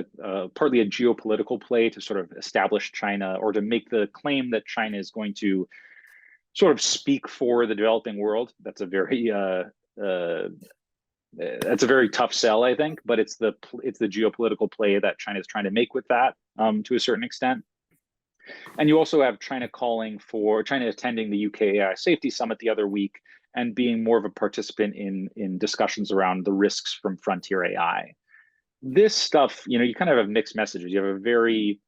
partly a geopolitical play to sort of establish China, or to make the claim that China is going to sort of speak for the developing world. That's a very tough sell, I think, but it's the geopolitical play that China is trying to make with that to a certain extent. And you also have China attending the UK AI Safety Summit the other week and being more of a participant in discussions around the risks from frontier AI. This stuff, you kind of have mixed messages. You have a very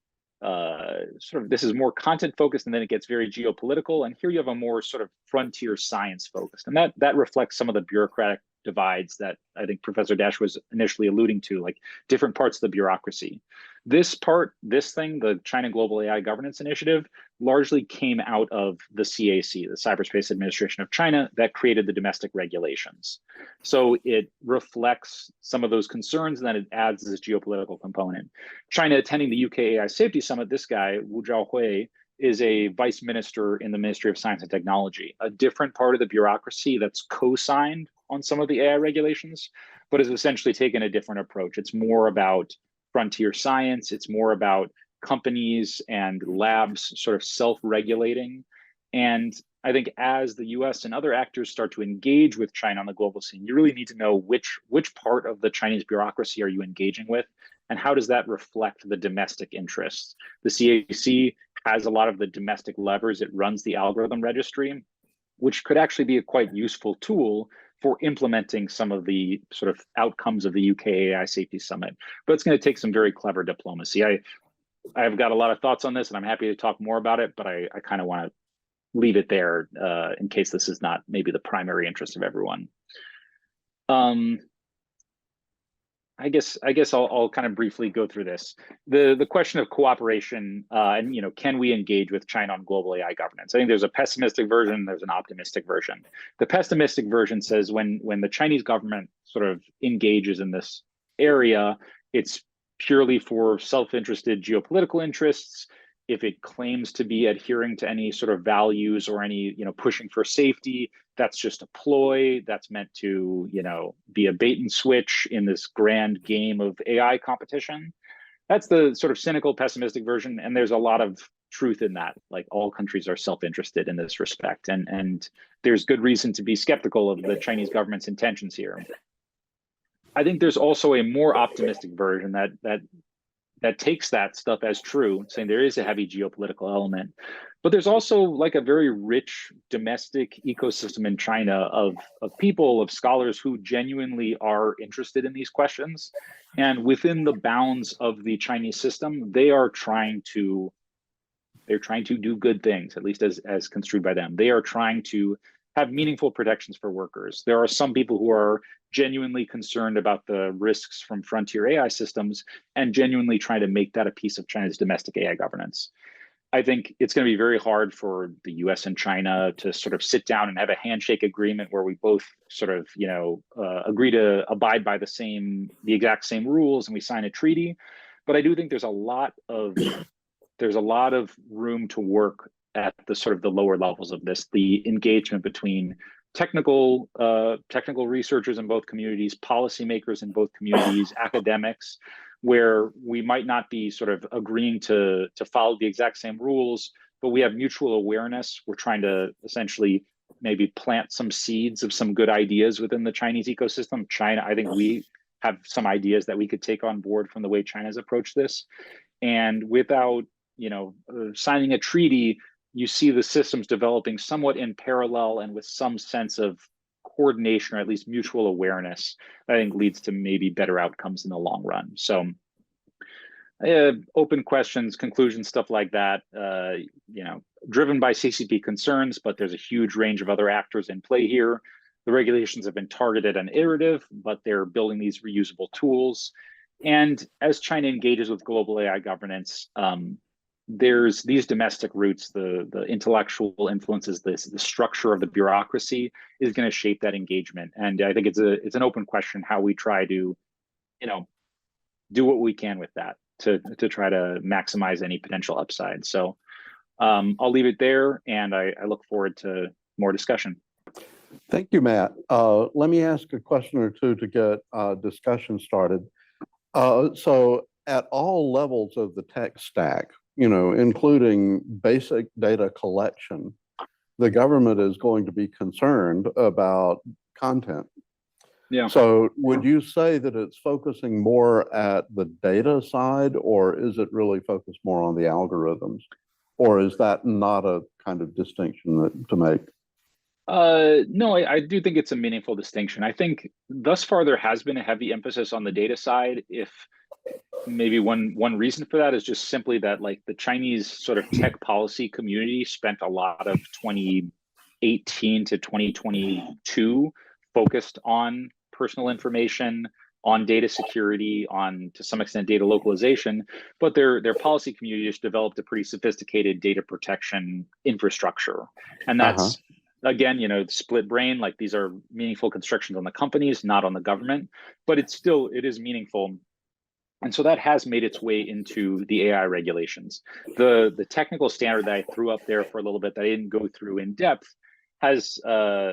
this is more content focused, and then it gets very geopolitical. And here you have a more sort of frontier science focused, and that reflects some of the bureaucratic divides that I think Professor Dash was initially alluding to, like different parts of the bureaucracy. This thing, the China Global AI Governance Initiative, largely came out of the CAC, the Cyberspace Administration of China, that created the domestic regulations. So it reflects some of those concerns, and then it adds this geopolitical component. China attending the UK AI Safety Summit, this guy, Wu Zhaohui, is a vice minister in the Ministry of Science and Technology, a different part of the bureaucracy that's co-signed on some of the AI regulations, but has essentially taken a different approach. It's more about frontier science. It's more about companies and labs sort of self-regulating. And I think as the US and other actors start to engage with China on the global scene, you really need to know which part of the Chinese bureaucracy are you engaging with, and how does that reflect the domestic interests? The CAC has a lot of the domestic levers. It runs the algorithm registry, which could actually be a quite useful tool for implementing some of the sort of outcomes of the UK AI Safety Summit. But it's going to take some very clever diplomacy. I've got a lot of thoughts on this, and I'm happy to talk more about it, but I kind of want to leave it there in case this is not maybe the primary interest of everyone. I guess I'll kind of briefly go through this. The question of cooperation and can we engage with China on global AI governance? I think there's a pessimistic version, there's an optimistic version. The pessimistic version says when the Chinese government sort of engages in this area, it's purely for self-interested geopolitical interests. If it claims to be adhering to any sort of values or any pushing for safety, that's just a ploy that's meant to be a bait and switch in this grand game of AI competition. That's the sort of cynical, pessimistic version, and there's a lot of truth in that. Like, all countries are self-interested in this respect, and there's good reason to be skeptical of the Chinese government's intentions here. I think there's also a more optimistic version that takes that stuff as true, saying there is a heavy geopolitical element. But there's also like a very rich domestic ecosystem in China of people, of scholars who genuinely are interested in these questions. And within the bounds of the Chinese system, they're trying to do good things, at least as construed by them. They are trying to have meaningful protections for workers. There are some people who are genuinely concerned about the risks from frontier AI systems and genuinely trying to make that a piece of China's domestic AI governance. I think it's going to be very hard for the US and China to sort of sit down and have a handshake agreement where we both sort of, agree to abide by the exact same rules, and we sign a treaty. But I do think there's a lot of room to work at the sort of the lower levels of this, the engagement between technical researchers in both communities, policymakers in both communities, academics, where we might not be sort of agreeing to follow the exact same rules, but we have mutual awareness. We're trying to essentially maybe plant some seeds of some good ideas within the Chinese ecosystem. China, I think we have some ideas that we could take on board from the way China's approached this. And without, signing a treaty, you see the systems developing somewhat in parallel and with some sense of coordination, or at least mutual awareness, I think leads to maybe better outcomes in the long run. So Open questions, conclusions, stuff like that, driven by CCP concerns, but there's a huge range of other actors in play here. The regulations have been targeted and iterative, but they're building these reusable tools. And as China engages with global AI governance, there's these domestic roots, the intellectual influences, the structure of the bureaucracy is going to shape that engagement. And I think it's an open question how we try to, do what we can with that to try to maximize any potential upside. So I'll leave it there, and I look forward to more discussion. Thank you, Matt. Let me ask a question or two to get discussion started. So at all levels of the tech stack, including basic data collection, the government is going to be concerned about content. Yeah. So would you say that it's focusing more at the data side, or is it really focused more on the algorithms? Or is that not a kind of distinction to make? No, I do think it's a meaningful distinction. I think thus far there has been a heavy emphasis on the data side. If maybe one reason for that is just simply that like the Chinese sort of tech policy community spent a lot of 2018 to 2022 focused on personal information, on data security, on to some extent data localization, but their policy community just developed a pretty sophisticated data protection infrastructure. And that's again, split brain, like these are meaningful constrictions on the companies, not on the government, but it is meaningful. And so that has made its way into the AI regulations. The technical standard that I threw up there for a little bit that I didn't go through in depth has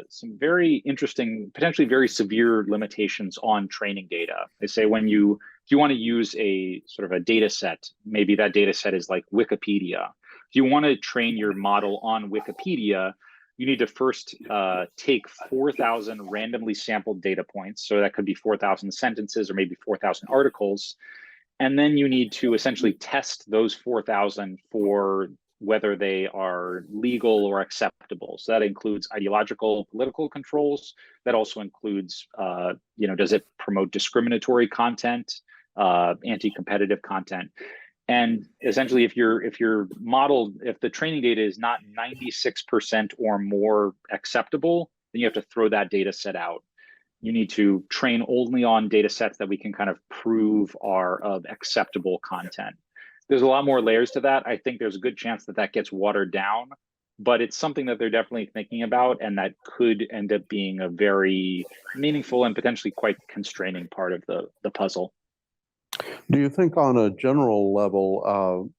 some very interesting, potentially very severe limitations on training data. They say if you want to use a sort of a data set, maybe that data set is like Wikipedia. If you want to train your model on Wikipedia, you need to first take 4,000 randomly sampled data points. So that could be 4,000 sentences or maybe 4,000 articles. And then you need to essentially test those 4,000 for whether they are legal or acceptable. So that includes ideological, political controls. That also includes, does it promote discriminatory content, anti-competitive content? And essentially, if the training data is not 96% or more acceptable, then you have to throw that data set out. You need to train only on data sets that we can kind of prove are of acceptable content. There's a lot more layers to that. I think there's a good chance that gets watered down, but it's something that they're definitely thinking about, and that could end up being a very meaningful and potentially quite constraining part of the puzzle. Do you think on a general level,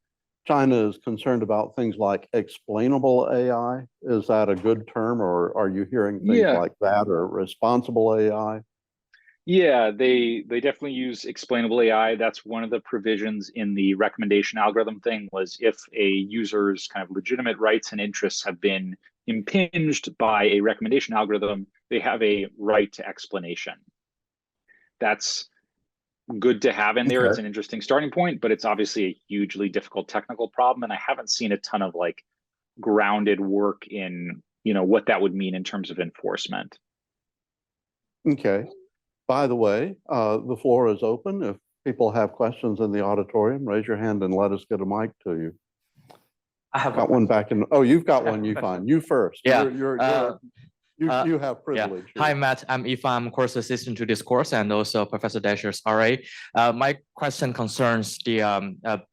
China is concerned about things like explainable AI? Is that a good term, or are you hearing things like that, or responsible AI? Yeah, they definitely use explainable AI. That's one of the provisions in the recommendation algorithm thing, was if a user's kind of legitimate rights and interests have been impinged by a recommendation algorithm, they have a right to explanation. That's good to have in there. It's an interesting starting point, but it's obviously a hugely difficult technical problem. And I haven't seen a ton of like grounded work in, what that would mean in terms of enforcement. Okay. By the way, the floor is open. If people have questions in the auditorium, raise your hand and let us get a mic to you. I have got one back in. Oh, you've got one. You fine. You first. Yeah. You have privilege. Yeah. Hi, Matt. I'm Ifan. I'm course assistant to this course, and also Professor Dasher's RA. My question concerns the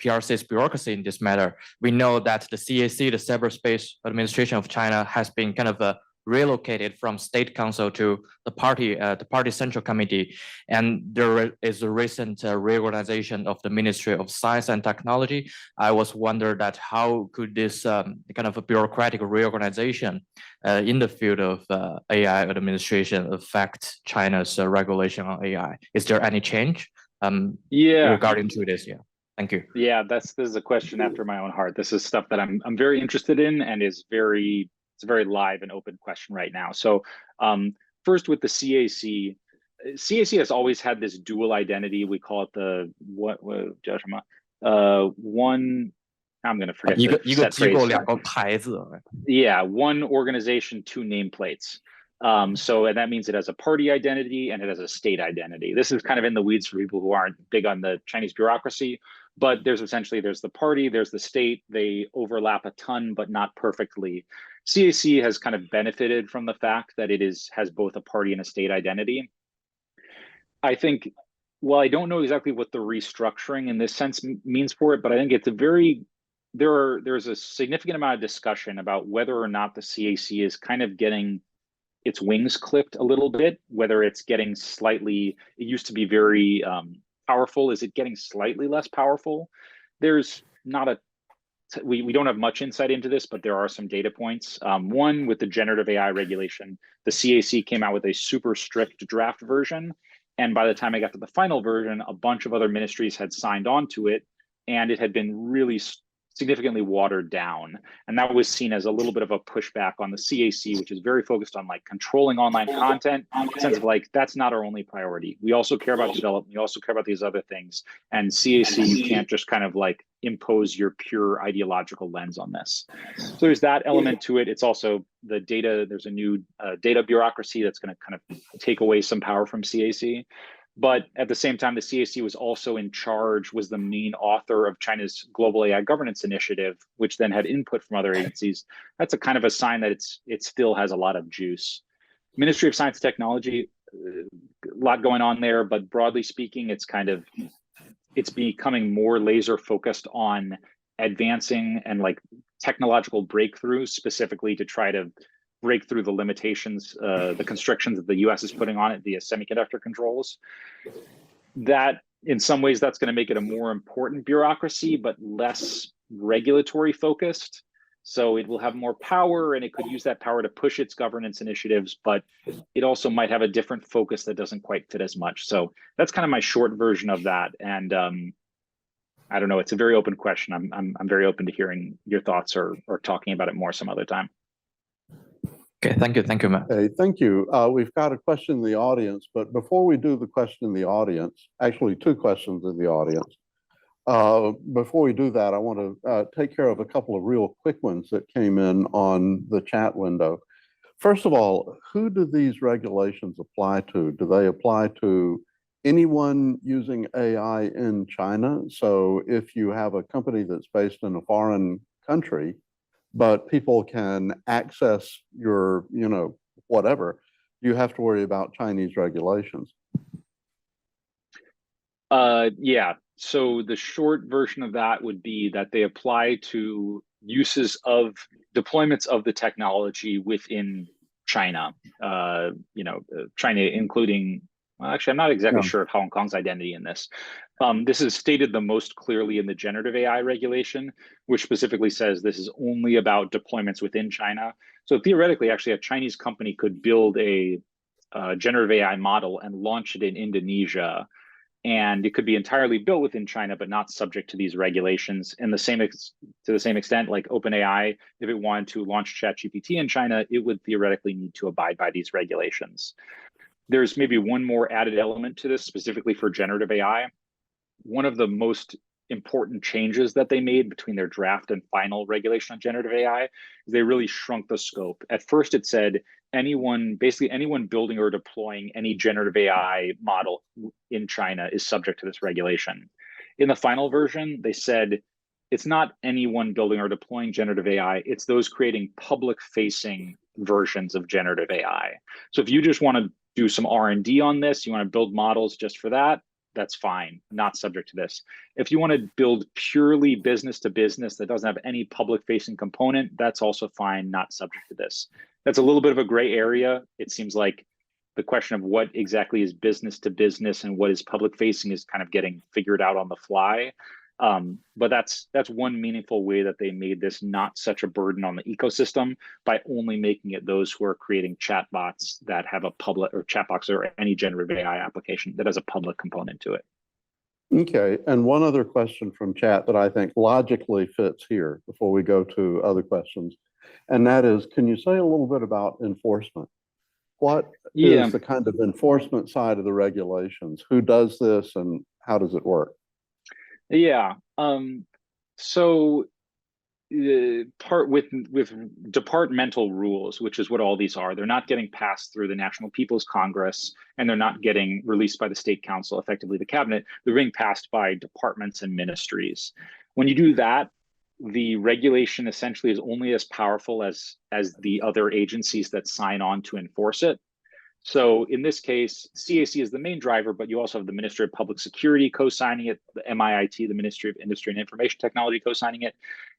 PRC's bureaucracy in this matter. We know that the CAC, the Cyberspace Administration of China, has been kind of relocated from State Council to the party central committee, and there is a recent reorganization of the Ministry of Science and Technology. I was wondering that how could this kind of a bureaucratic reorganization in the field of AI administration affect China's regulation on AI? Is there any change regarding to this? Yeah, thank you. Yeah, this is a question after my own heart. This is stuff that I'm very interested in, and it's a very live and open question right now. So first with the CAC, CAC has always had this dual identity. We call it the one, I'm going to forget the set phrase. Yeah, one organization, two nameplates. So and that means it has a party identity and it has a state identity. This is kind of in the weeds for people who aren't big on the Chinese bureaucracy. But there's the party, there's the state, they overlap a ton, but not perfectly. CAC has kind of benefited from the fact that it has both a party and a state identity. I think, well, I don't know exactly what the restructuring in this sense means for it, but I think it's there's a significant amount of discussion about whether or not the CAC is kind of getting its wings clipped a little bit, whether it's getting slightly, it used to be very powerful. Is it getting slightly less powerful? There's not we don't have much insight into this, but there are some data points. One, with the generative AI regulation, the CAC came out with a super strict draft version. And by the time I got to the final version, a bunch of other ministries had signed on to it, and it had been really significantly watered down. And that was seen as a little bit of a pushback on the CAC, which is very focused on like controlling online content, in the sense of like, that's not our only priority. We also care about development. We also care about these other things. And CAC, you can't just kind of like impose your pure ideological lens on this. So there's that element to it. It's also the data, there's a new data bureaucracy that's going to kind of take away some power from CAC. But at the same time, the CAC was also in charge, was the main author of China's Global AI Governance Initiative, which then had input from other agencies. That's a kind of a sign that it still has a lot of juice. Ministry of Science and Technology, a lot going on there, but broadly speaking, it's becoming more laser focused on advancing and like technological breakthroughs, specifically to try to break through the limitations, the constrictions that the US is putting on it via semiconductor controls. That, in some ways, that's going to make it a more important bureaucracy, but less regulatory focused. So it will have more power, and it could use that power to push its governance initiatives, but it also might have a different focus that doesn't quite fit as much. So that's kind of my short version of that. And I don't know, it's a very open question. I'm very open to hearing your thoughts or talking about it more some other time. Okay, thank you, Matt. Okay, thank you. We've got a question in the audience, but before we do the question in the audience, actually two questions in the audience. Before we do that, I want to take care of a couple of real quick ones that came in on the chat window. First of all, who do these regulations apply to? Do they apply to anyone using AI in China? So if you have a company that's based in a foreign country, but people can access your, whatever, you have to worry about Chinese regulations. Yeah. So the short version of that would be that they apply to uses of deployments of the technology within China. China, including, well, actually, I'm not exactly sure of Hong Kong's identity in this. This is stated the most clearly in the generative AI regulation, which specifically says this is only about deployments within China. So theoretically, actually, a Chinese company could build a generative AI model and launch it in Indonesia, and it could be entirely built within China, but not subject to these regulations. And to the same extent, like OpenAI, if it wanted to launch ChatGPT in China, it would theoretically need to abide by these regulations. There's maybe one more added element to this, specifically for generative AI. One of the most important changes that they made between their draft and final regulation on generative AI is they really shrunk the scope. At first, it said basically anyone building or deploying any generative AI model in China is subject to this regulation. In the final version, they said it's not anyone building or deploying generative AI, it's those creating public-facing versions of generative AI. So if you just want to do some R&D on this, you want to build models just for that, that's fine, not subject to this. If you want to build purely business to business that doesn't have any public-facing component, that's also fine, not subject to this. That's a little bit of a gray area. It seems like the question of what exactly is business to business and what is public-facing is kind of getting figured out on the fly. But that's one meaningful way that they made this not such a burden on the ecosystem by only making it those who are creating chatbots that have a public, or chatbots or any generative AI application that has a public component to it. Okay, and one other question from chat that I think logically fits here before we go to other questions, and that is, can you say a little bit about enforcement? What is the kind of enforcement side of the regulations? Who does this and how does it work? Yeah. So part with departmental rules, which is what all these are. They're not getting passed through the National People's Congress, and they're not getting released by the State Council, effectively the cabinet. They're being passed by departments and ministries. When you do that, the regulation essentially is only as powerful as the other agencies that sign on to enforce it. So in this case, CAC is the main driver, but you also have the Ministry of Public Security co-signing it, the MIIT, the Ministry of Industry and Information Technology co-signing it.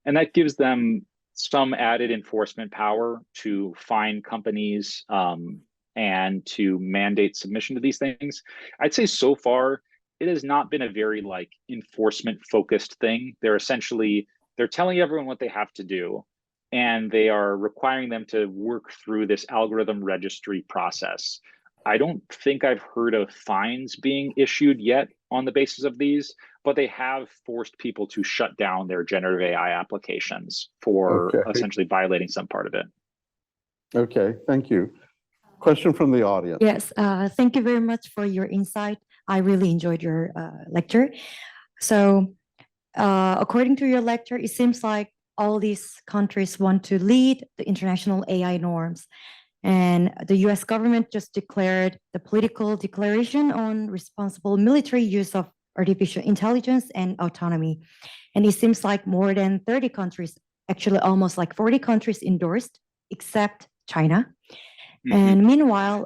And that gives them some added enforcement power to fine companies and to mandate submission to these things. I'd say so far, it has not been a very like enforcement focused thing. They're telling everyone what they have to do, and they are requiring them to work through this algorithm registry process. I don't think I've heard of fines being issued yet on the basis of these, but they have forced people to shut down their generative AI applications for essentially violating some part of it. Okay, thank you. Question from the audience. Yes, thank you very much for your insight. I really enjoyed your lecture. So according to your lecture, it seems like all these countries want to lead the international AI norms. And the US government just declared the political declaration on responsible military use of artificial intelligence and autonomy. And it seems like more than 30 countries, actually almost like 40 countries endorsed, except China. And meanwhile,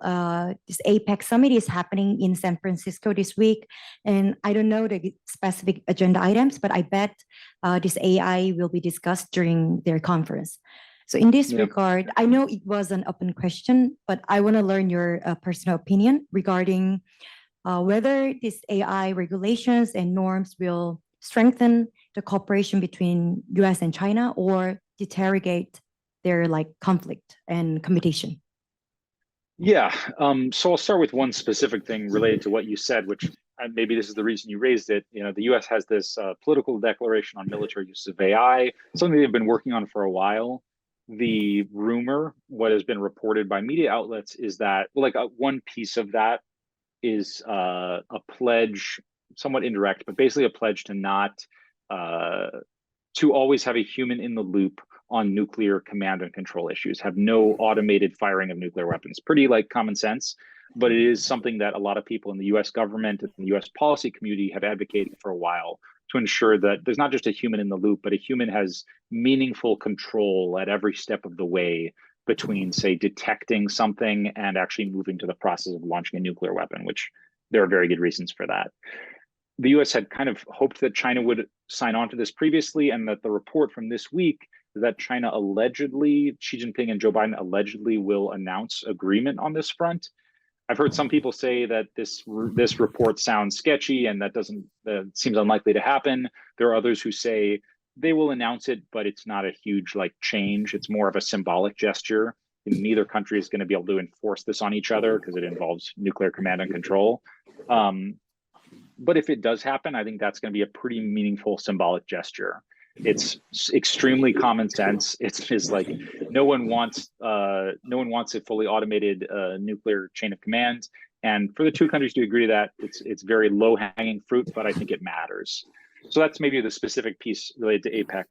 this APEC summit is happening in San Francisco this week. And I don't know the specific agenda items, but I bet this AI will be discussed during their conference. So in this regard, I know it was an open question, but I want to learn your personal opinion regarding whether these AI regulations and norms will strengthen the cooperation between US and China or deteriorate their like conflict and competition. Yeah, so I'll start with one specific thing related to what you said, which maybe this is the reason you raised it. You know, the US has this political declaration on military use of AI, something they've been working on for a while. The rumor, what has been reported by media outlets, is that one piece of that is a pledge, somewhat indirect, but basically a pledge to not, to always have a human in the loop on nuclear command and control issues, have no automated firing of nuclear weapons. Pretty like common sense, but it is something that a lot of people in the US government and the US policy community have advocated for a while to ensure that there's not just a human in the loop, but a human has meaningful control at every step of the way between, say, detecting something and actually moving to the process of launching a nuclear weapon, which there are very good reasons for that. The US had kind of hoped that China would sign on to this previously, and that the report from this week that China allegedly, Xi Jinping and Joe Biden allegedly will announce agreement on this front. I've heard some people say that this report sounds sketchy and that seems unlikely to happen. There are others who say they will announce it, but it's not a huge like change. It's more of a symbolic gesture. Neither country is going to be able to enforce this on each other because it involves nuclear command and control. But if it does happen, I think that's going to be a pretty meaningful symbolic gesture. It's extremely common sense. It's like no one wants a fully automated nuclear chain of command. And for the two countries to agree to that, it's very low hanging fruit, but I think it matters. So that's maybe the specific piece related to APEC.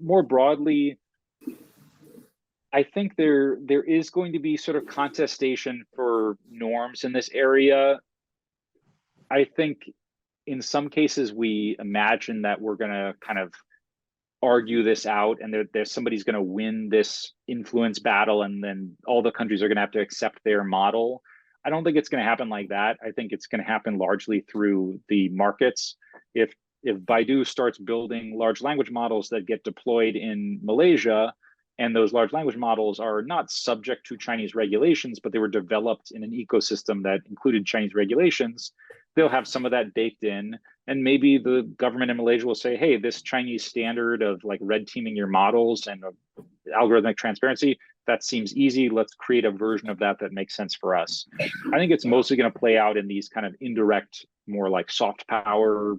More broadly, I think there is going to be sort of contestation for norms in this area. I think in some cases we imagine that we're going to kind of argue this out and there's somebody's going to win this influence battle and then all the countries are going to have to accept their model. I don't think it's going to happen like that. I think it's going to happen largely through the markets. If Baidu starts building large language models that get deployed in Malaysia, and those large language models are not subject to Chinese regulations, but they were developed in an ecosystem that included Chinese regulations, they'll have some of that baked in. And maybe the government in Malaysia will say, hey, this Chinese standard of like red teaming your models and algorithmic transparency, that seems easy. Let's create a version of that that makes sense for us. I think it's mostly going to play out in these kind of indirect, more like soft power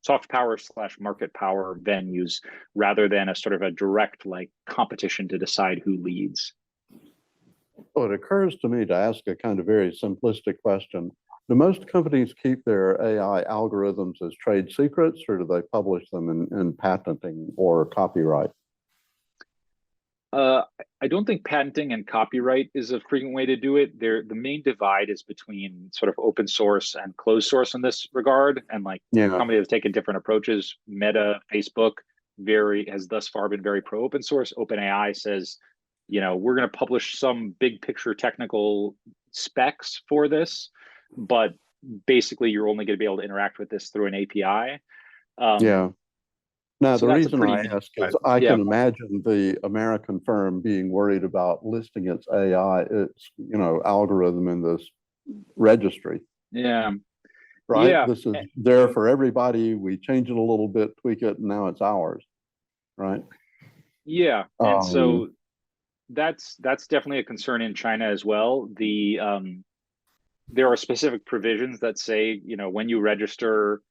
/ market power venues, rather than a sort of a direct like competition to decide who leads. Well, it occurs to me to ask a kind of very simplistic question. Do most companies keep their AI algorithms as trade secrets, or do they publish them in patenting or copyright? I don't think patenting and copyright is a frequent way to do it. The main divide is between sort of open source and closed source in this regard. And like companies have taken different approaches. Meta, Facebook, has thus far been very pro open source. OpenAI says, we're going to publish some big picture technical specs for this, but basically you're only going to be able to interact with this through an API. Now, So the that's a reason I pretty- ask is I can imagine the American firm being worried about listing its algorithm in this registry, Yeah. right? Yeah. This is there for everybody. We change it a little bit, tweak it, and now it's ours, right? Yeah. And so that's definitely a concern in China as well. There are specific provisions that say, when you register,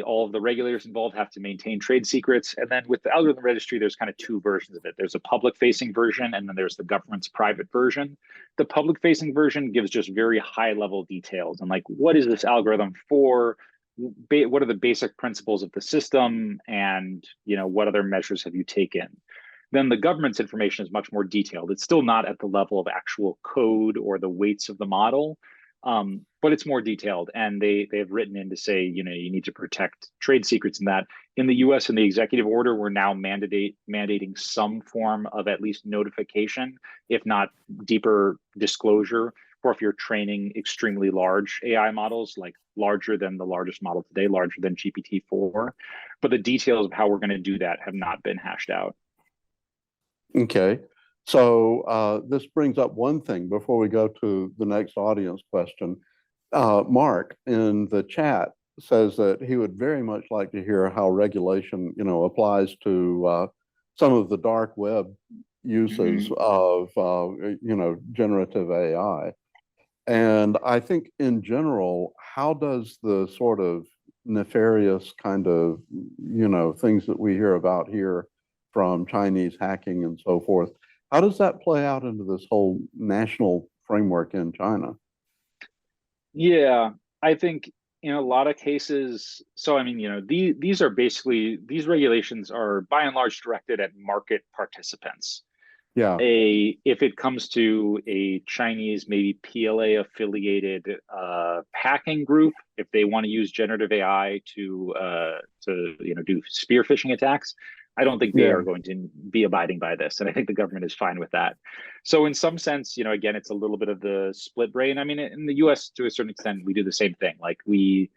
all of the regulators involved have to maintain trade secrets. And then with the algorithm registry, there's kind of two versions of it. There's a public facing version, and then there's the government's private version. The public facing version gives just very high level details and like, what is this algorithm for? What are the basic principles of the system? And, what other measures have you taken? Then the government's information is much more detailed. It's still not at the level of actual code or the weights of the model. But it's more detailed, and they have written in to say, you need to protect trade secrets and that. In the US, in the executive order, we're now mandating some form of at least notification, if not deeper disclosure, for if you're training extremely large AI models, like larger than the largest model today, larger than GPT-4. But the details of how we're going to do that have not been hashed out. Okay. So this brings up one thing before we go to the next audience question. Mark in the chat says that he would very much like to hear how regulation, applies to some of the dark web uses of, generative AI. And I think in general, how does the sort of nefarious kind of, things that we hear about here from Chinese hacking and so forth, how does that play out into this whole national framework in China? Yeah, I think in a lot of cases, so I mean, these regulations are by and large directed at market participants. Yeah. If it comes to a Chinese, maybe PLA affiliated hacking group, if they want to use generative AI to do spear phishing attacks, I don't think they are going to be abiding by this. And I think the government is fine with that. So in some sense, again, it's a little bit of the split brain. I mean, in the US, to a certain extent, we do the same thing. Like the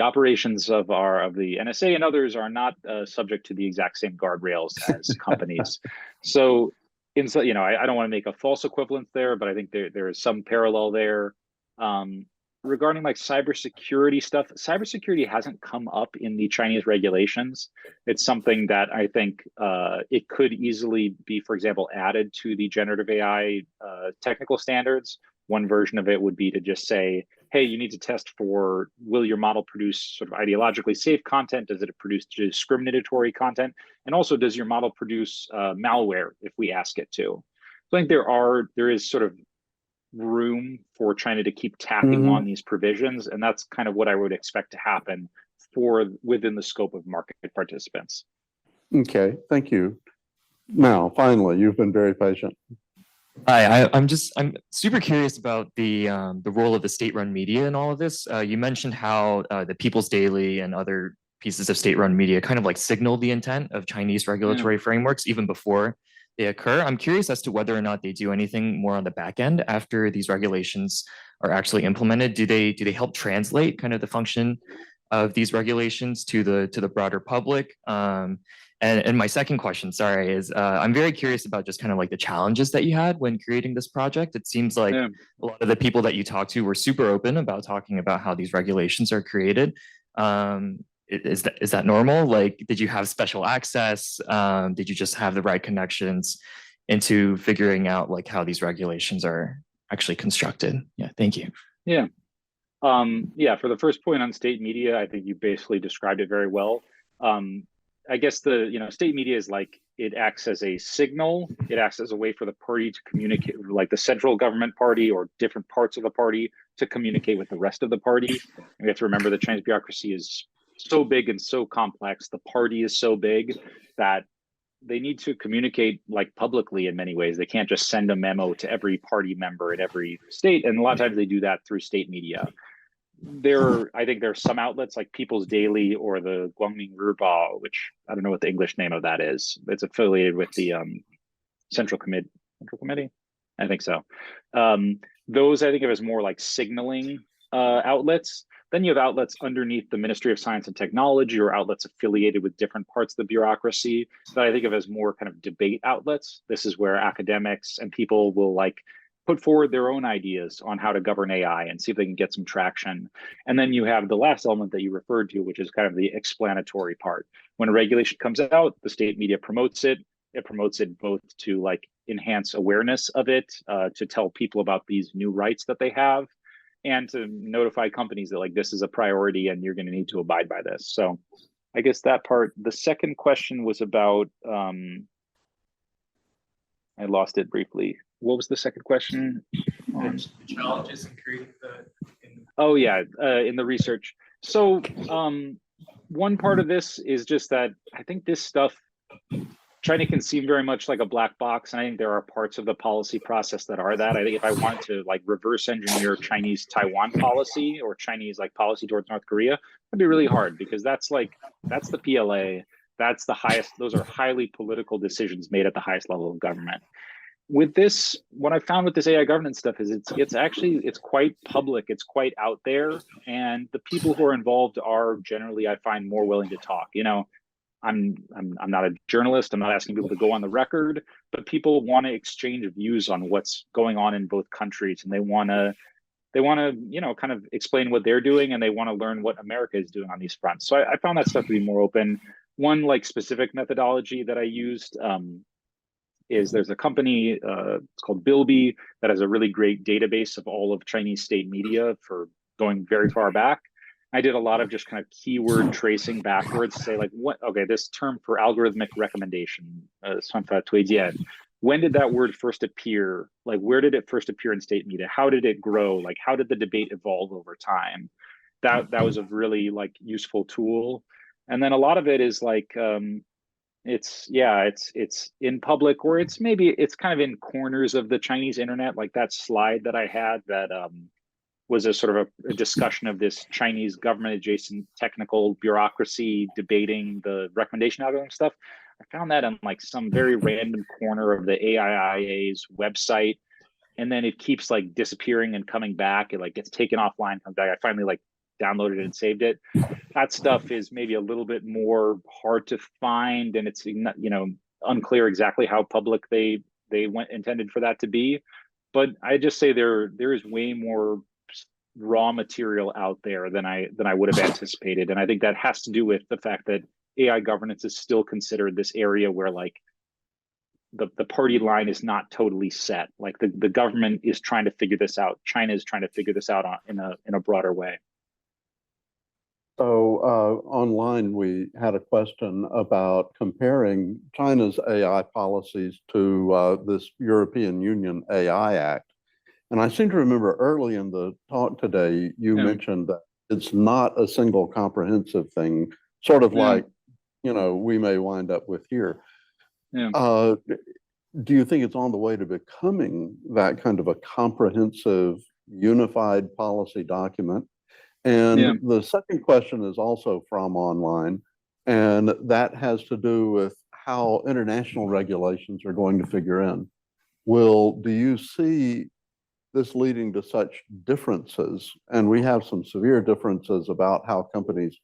operations of the NSA and others are not subject to the exact same guardrails as companies. So I don't want to make a false equivalence there, but I think there is some parallel there. Regarding like cybersecurity stuff, cybersecurity hasn't come up in the Chinese regulations. It's something that I think it could easily be, for example, added to the generative AI technical standards. One version of it would be to just say, hey, you need to test for, will your model produce sort of ideologically safe content? Does it produce discriminatory content? And also, does your model produce malware if we ask it to? So I think there is sort of room for China to keep tacking on these provisions, and that's kind of what I would expect to happen within the scope of market participants. Okay, thank you. Now, finally, you've been very patient. Hi, I'm super curious about the role of the state-run media in all of this. You mentioned how the People's Daily and other pieces of state-run media kind of like signal the intent of Chinese regulatory frameworks even before they occur. I'm curious as to whether or not they do anything more on the back end after these regulations are actually implemented. Do they help translate kind of the function of these regulations to the broader public? And my second question, sorry, is I'm very curious about just kind of like the challenges that you had when creating this project. It seems like a lot of the people that you talked to were super open about talking about how these regulations are created. Is that normal? Like, did you have special access? Did you just have the right connections into figuring out like how these regulations are actually constructed? Yeah, thank you. Yeah. For the first point on state media, I think you basically described it very well. I guess the state media is like, it acts as a signal. It acts as a way for the party to communicate, like the central government party or different parts of the party to communicate with the rest of the party. And we have to remember the Chinese bureaucracy is so big and so complex. The party is so big that to communicate like publicly in many ways. They can't just send a memo to every party member in every state, and a lot of times they do that through state media. I think there's some outlets like People's Daily or the Guangming Ribao, which I don't know what the English name of that is. It's affiliated with the Central Committee. I think so. Those I think of as more like signaling outlets. Then you have outlets underneath the Ministry of Science and Technology, or outlets affiliated with different parts of the bureaucracy that I think of as more kind of debate outlets. This is where academics and people will like put forward their own ideas on how to govern AI and see if they can get some traction. And then you have the last element that you referred to, which is kind of the explanatory part. When a regulation comes out, the state media promotes it. It promotes it both to like enhance awareness of it, to tell people about these new rights that they have, and to notify companies that like this is a priority and you're going to need to abide by this. So I guess that part. The second question was about, I lost it briefly. What was the second question? The challenges in creating Oh yeah, in the research. So one part of this is just that I think this stuff, China can seem very much like a black box, and I think there are parts of the policy process that are that. I think if I wanted to like reverse engineer Chinese Taiwan policy or Chinese like policy towards North Korea, it'd be really hard, because that's the PLA, that's the highest, those are highly political decisions made at the highest level of government. With this, what I found with this AI governance stuff is it's quite public, it's quite out there, and the people who are involved are generally, I find, more willing to talk. You know, I'm not a journalist. I'm not asking people to go on the record, but people want to exchange views on what's going on in both countries, and they want to, you know, kind of explain what they're doing, and they want to learn what America is doing on these fronts. So I found that stuff to be more open. One like specific methodology that I used is there's a company, it's called Bilby, that has a really great database of all of Chinese state media for going very far back. I did a lot of just kind of keyword tracing backwards to say like, this term for algorithmic recommendation, when did that word first appear? Like, where did it first appear in state media? How did it grow? Like, how did the debate evolve over time? That was a really like useful tool. And then a lot of it is like, it's in public, or it's kind of in corners of the Chinese internet, like that slide that I had that was a sort of a discussion of this Chinese government adjacent technical bureaucracy debating the recommendation algorithm stuff. I found that on like some very random corner of the AIIA's website, and then it keeps like disappearing and coming back. It like gets taken offline, comes back. I finally like downloaded it and saved it. That stuff is maybe a little bit more hard to find, and it's, you know, unclear exactly how public they intended for that to be. But I just say there is way more raw material out there than I would have anticipated, and I think that has to do with the fact that AI governance is still considered this area where like the party line is not totally set. Like the government is trying to figure this out. China is trying to figure this out in a broader way. So online, we had a question about comparing China's AI policies to this European Union AI Act. And I seem to remember early in the talk today, you mentioned that it's not a single comprehensive thing, sort of like, you know, we may wind up with here. Do you think it's on the way to becoming that kind of a comprehensive, unified policy document? And the second question is also from online, and that has to do with how international regulations are going to figure in. Do you see this leading to such differences? And we have some severe differences about how companies,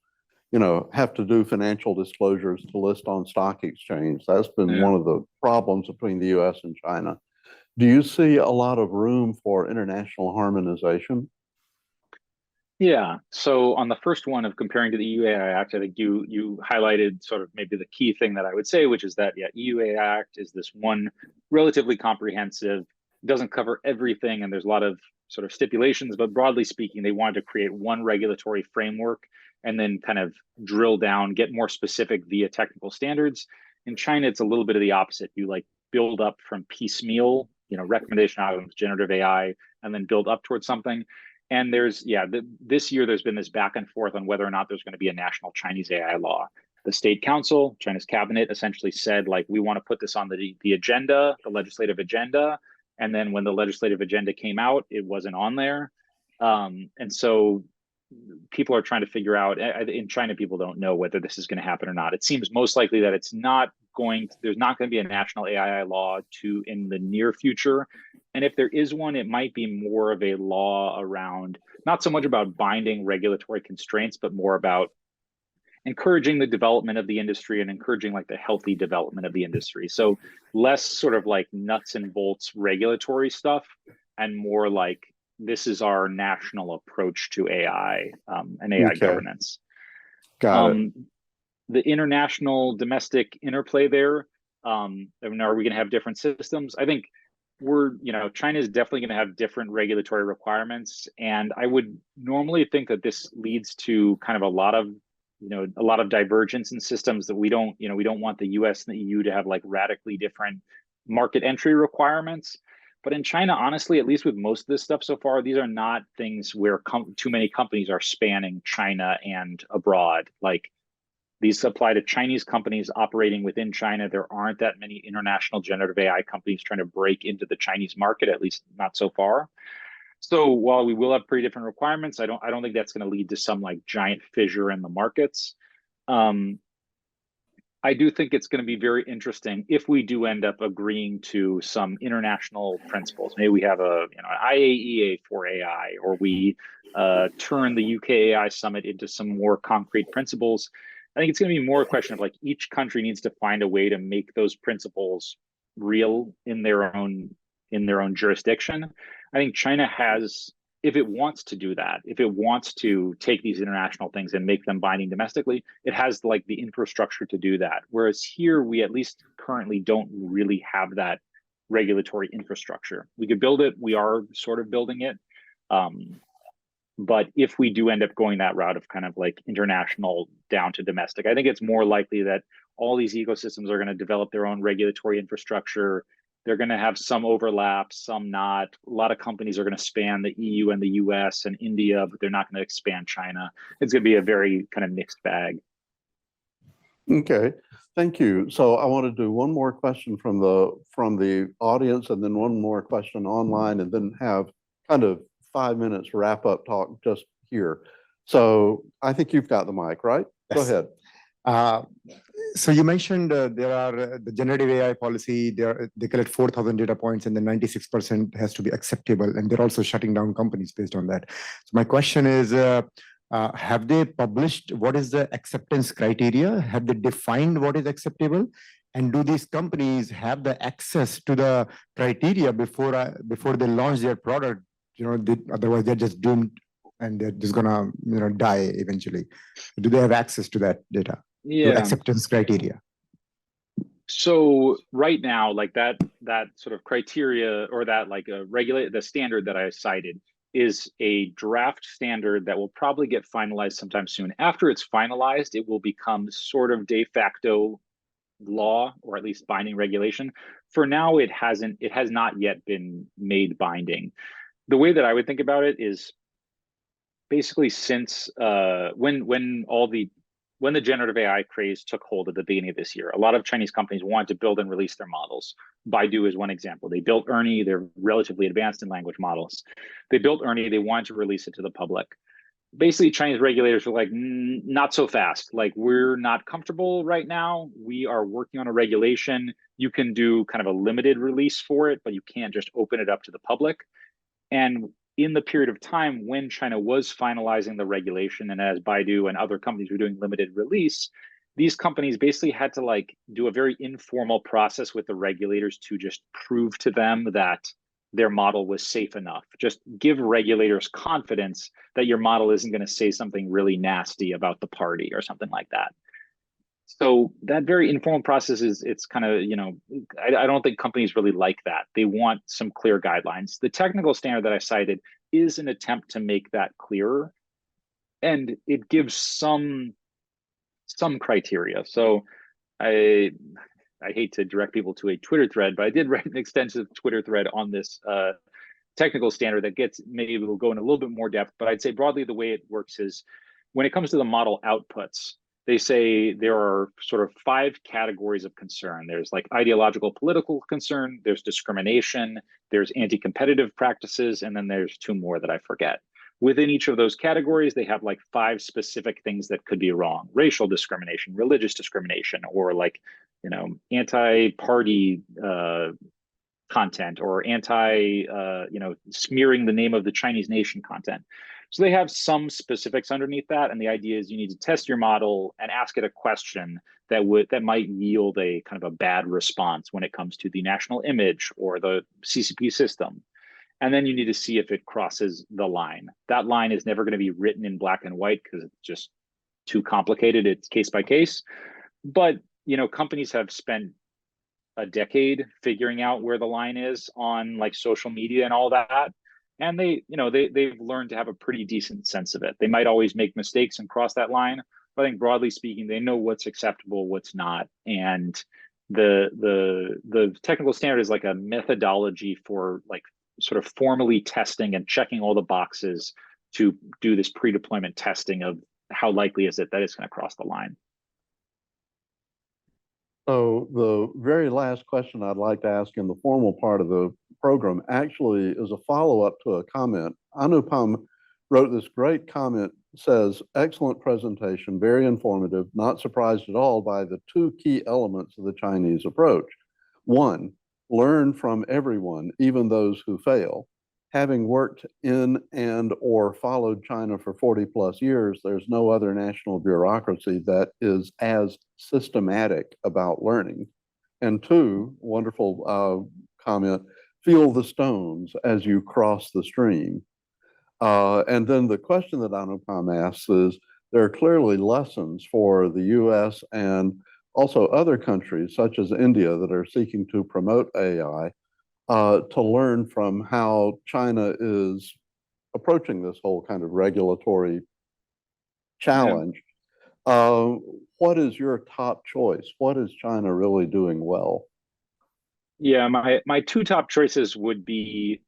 you know, have to do financial disclosures to list on stock exchange. That's been one of the problems between the US and China. Do you see a lot of room for international harmonization? Yeah. So on the first one of comparing to the EU AI Act, I think you highlighted sort of maybe the key thing that I would say, which is that EU AI Act is this one relatively comprehensive, doesn't cover everything, and there's a lot of sort of stipulations, but broadly speaking, they wanted to create one regulatory framework and then kind of drill down, get more specific via technical standards. In China, it's a little bit of the opposite. You like build up from piecemeal, you know, recommendation algorithms, generative AI, and then build up towards something. And there's, this year there's been this back and forth on whether or not there's going to be a national Chinese AI law. the State Council, China's cabinet essentially said, like, we want to put this on the agenda, the legislative agenda. And then when the legislative agenda came out, it wasn't on there. And so people are trying to figure out, in China, people don't know whether this is going to happen or not. It seems most likely that it's not going to, there's not going to be a national AI law in the near future. And if there is one, it might be more of a law around, not so much about binding regulatory constraints, but more about encouraging the development of the industry and encouraging like the healthy development of the industry. So less sort of like nuts and bolts regulatory stuff and more like, this is our national approach to AI and AI governance. Got it. The international domestic interplay there, I mean, are we going to have different systems? I think China is definitely going to have different regulatory requirements. And I would normally think that this leads to kind of a lot of divergence in systems that we don't want the US and the EU to have like radically different market entry requirements. But in China, honestly, at least with most of this stuff so far, these are not things where too many companies are spanning China and abroad. Like, these apply to Chinese companies operating within China. There aren't that many international generative AI companies trying to break into the Chinese market, at least not so far. So while we will have pretty different requirements, I don't think that's going to lead to some like giant fissure in the markets. I do think it's going to be very interesting if we do end up agreeing to some international principles. Maybe we have an IAEA for AI, or we turn the UK AI Summit into some more concrete principles. I think it's going to be more a question of like each country needs to find a way to make those principles real in their own jurisdiction. I think China has, if it wants to do that, if it wants to take these international things and make them binding domestically, it has like the infrastructure to do that. Whereas here, we at least currently don't really have that regulatory infrastructure. We could build it. We are sort of building it. But if we do end up going that route of kind of like international down to domestic, I think it's more likely that all these ecosystems are going to develop their own regulatory infrastructure. They're going to have some overlap, some not. A lot of companies are going to span the EU and the US and India, but they're not going to expand China. It's going to be a very kind of mixed bag. Okay, thank you. So I want to do one more question from the audience, and then one more question online, and then have kind of 5 minutes wrap up talk just here. So I think you've got the mic, right? Yes. Go ahead. So you mentioned there are the generative AI policy, they collect 4,000 data points and then 96% has to be acceptable. And they're also shutting down companies based on that. So my question is, have they published what is the acceptance criteria? Have they defined what is acceptable? And do these companies have the access to the criteria before they launch their product? Otherwise they're just doomed and they're just gonna die eventually. Do they have access to that data? Yeah. To acceptance criteria? So right now, like that sort of criteria, or that like the standard that I cited is a draft standard that will probably get finalized sometime soon. After it's finalized, it will become sort of de facto law, or at least binding regulation. For now, it has not yet been made binding. The way that I would think about it is basically since when the generative AI craze took hold at the beginning of this year, a lot of Chinese companies wanted to build and release their models. Baidu is one example. They built Ernie. They're relatively advanced in language models. They built Ernie. They wanted to release it to the public. Basically, Chinese regulators were like, not so fast. Like, we're not comfortable right now. We are working on a regulation. You can do kind of a limited release for it, but you can't just open it up to the public. And in the period of time when China was finalizing the regulation, and as Baidu and other companies were doing limited release, these companies basically had to like do a very informal process with the regulators to just prove to them that their model was safe enough. Just give regulators confidence that your model isn't going to say something really nasty about the party or something like that. So that very informal process it's kind of, I don't think companies really like that. They want some clear guidelines. The technical standard that I cited is an attempt to make that clearer, and it gives some criteria. So I hate to direct people to a Twitter thread, but I did write an extensive Twitter thread on this technical standard that maybe we'll go in a little bit more depth, but I'd say broadly the way it works is when it comes to the model outputs, they say there are sort of 5 categories of concern. There's like ideological political concern, there's discrimination, there's anti-competitive practices, and then there's 2 more that I forget. Within each of those categories, they have like 5 specific things that could be wrong: racial discrimination, religious discrimination, or like, you know, anti-party content, or you know, smearing the name of the Chinese nation content. So they have some specifics underneath that, and the idea is you need to test your model and ask it a question that might yield a kind of a bad response when it comes to the national image or the CCP system. And then you need to see if it crosses the line. That line is never going to be written in black and white because it's just too complicated. It's case by case. But, you know, companies have spent a decade figuring out where the line is on like social media and all that. And they've learned to have a pretty decent sense of it. They might always make mistakes and cross that line, but I think broadly speaking, they know what's acceptable, what's not. And the technical standard is like a methodology for like sort of formally testing and checking all the boxes to do this pre-deployment testing of how likely is it that it's going to cross the line. So the very last question I'd like to ask in the formal part of the program actually is a follow-up to a comment. Anupam wrote this great comment, says, excellent presentation, very informative, not surprised at all by the 2 key elements of the Chinese approach. 1, learn from everyone, even those who fail. Having worked in and or followed China for 40 plus years, there's no other national bureaucracy that is as systematic about learning. And 2, wonderful comment, feel the stones as you cross the stream. And then the question that Anupam asks is, there are clearly lessons for the US and also other countries such as India that are seeking to promote AI to learn from how China is approaching this whole kind of regulatory challenge. Yeah. What is your top choice? What is China really doing well? Yeah, my 2 top choices would be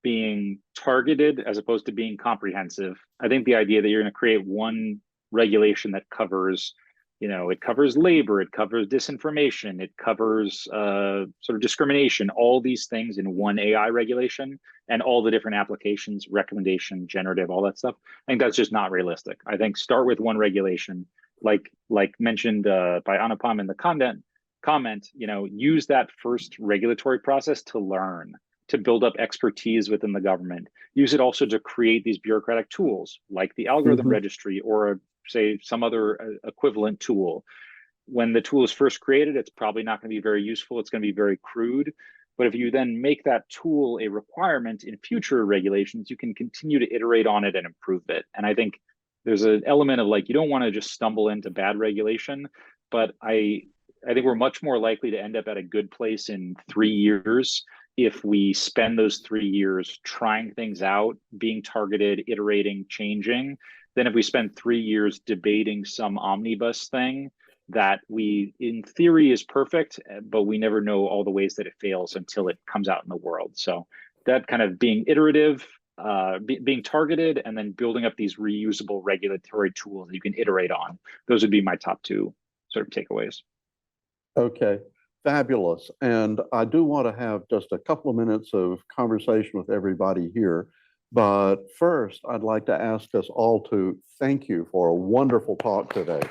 being targeted as opposed to being comprehensive. I think the idea that you're going to create one regulation that covers, you know, it covers labor, it covers disinformation, it covers sort of discrimination, all these things in one AI regulation, and all the different applications, recommendation, generative, all that stuff. I think that's just not realistic. I think start with one regulation, like mentioned by Anupam in the comment, you know, use that first regulatory process to learn, to build up expertise within the government. Use it also to create these bureaucratic tools like the algorithm registry or say some other equivalent tool. When the tool is first created, it's probably not going to be very useful. It's going to be very crude. But if you then make that tool a requirement in future regulations, you can continue to iterate on it and improve it. And I think there's an element of like, you don't want to just stumble into bad regulation, but I think we're much more likely to end up at a good place in 3 years if we spend those 3 years trying things out, being targeted, iterating, changing, than if we spend 3 years debating some omnibus thing that we, in theory, is perfect, but we never know all the ways that it fails until it comes out in the world. So that kind of being iterative, being targeted, and then building up these reusable regulatory tools that you can iterate on. Those would be my top 2 sort of takeaways. Okay, fabulous. And I do want to have just a couple of minutes of conversation with everybody here. But first, I'd like to ask us all to thank you for a wonderful talk today.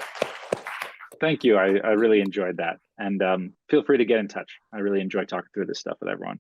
Thank you. I really enjoyed that. And feel free to get in touch. I really enjoy talking through this stuff with everyone.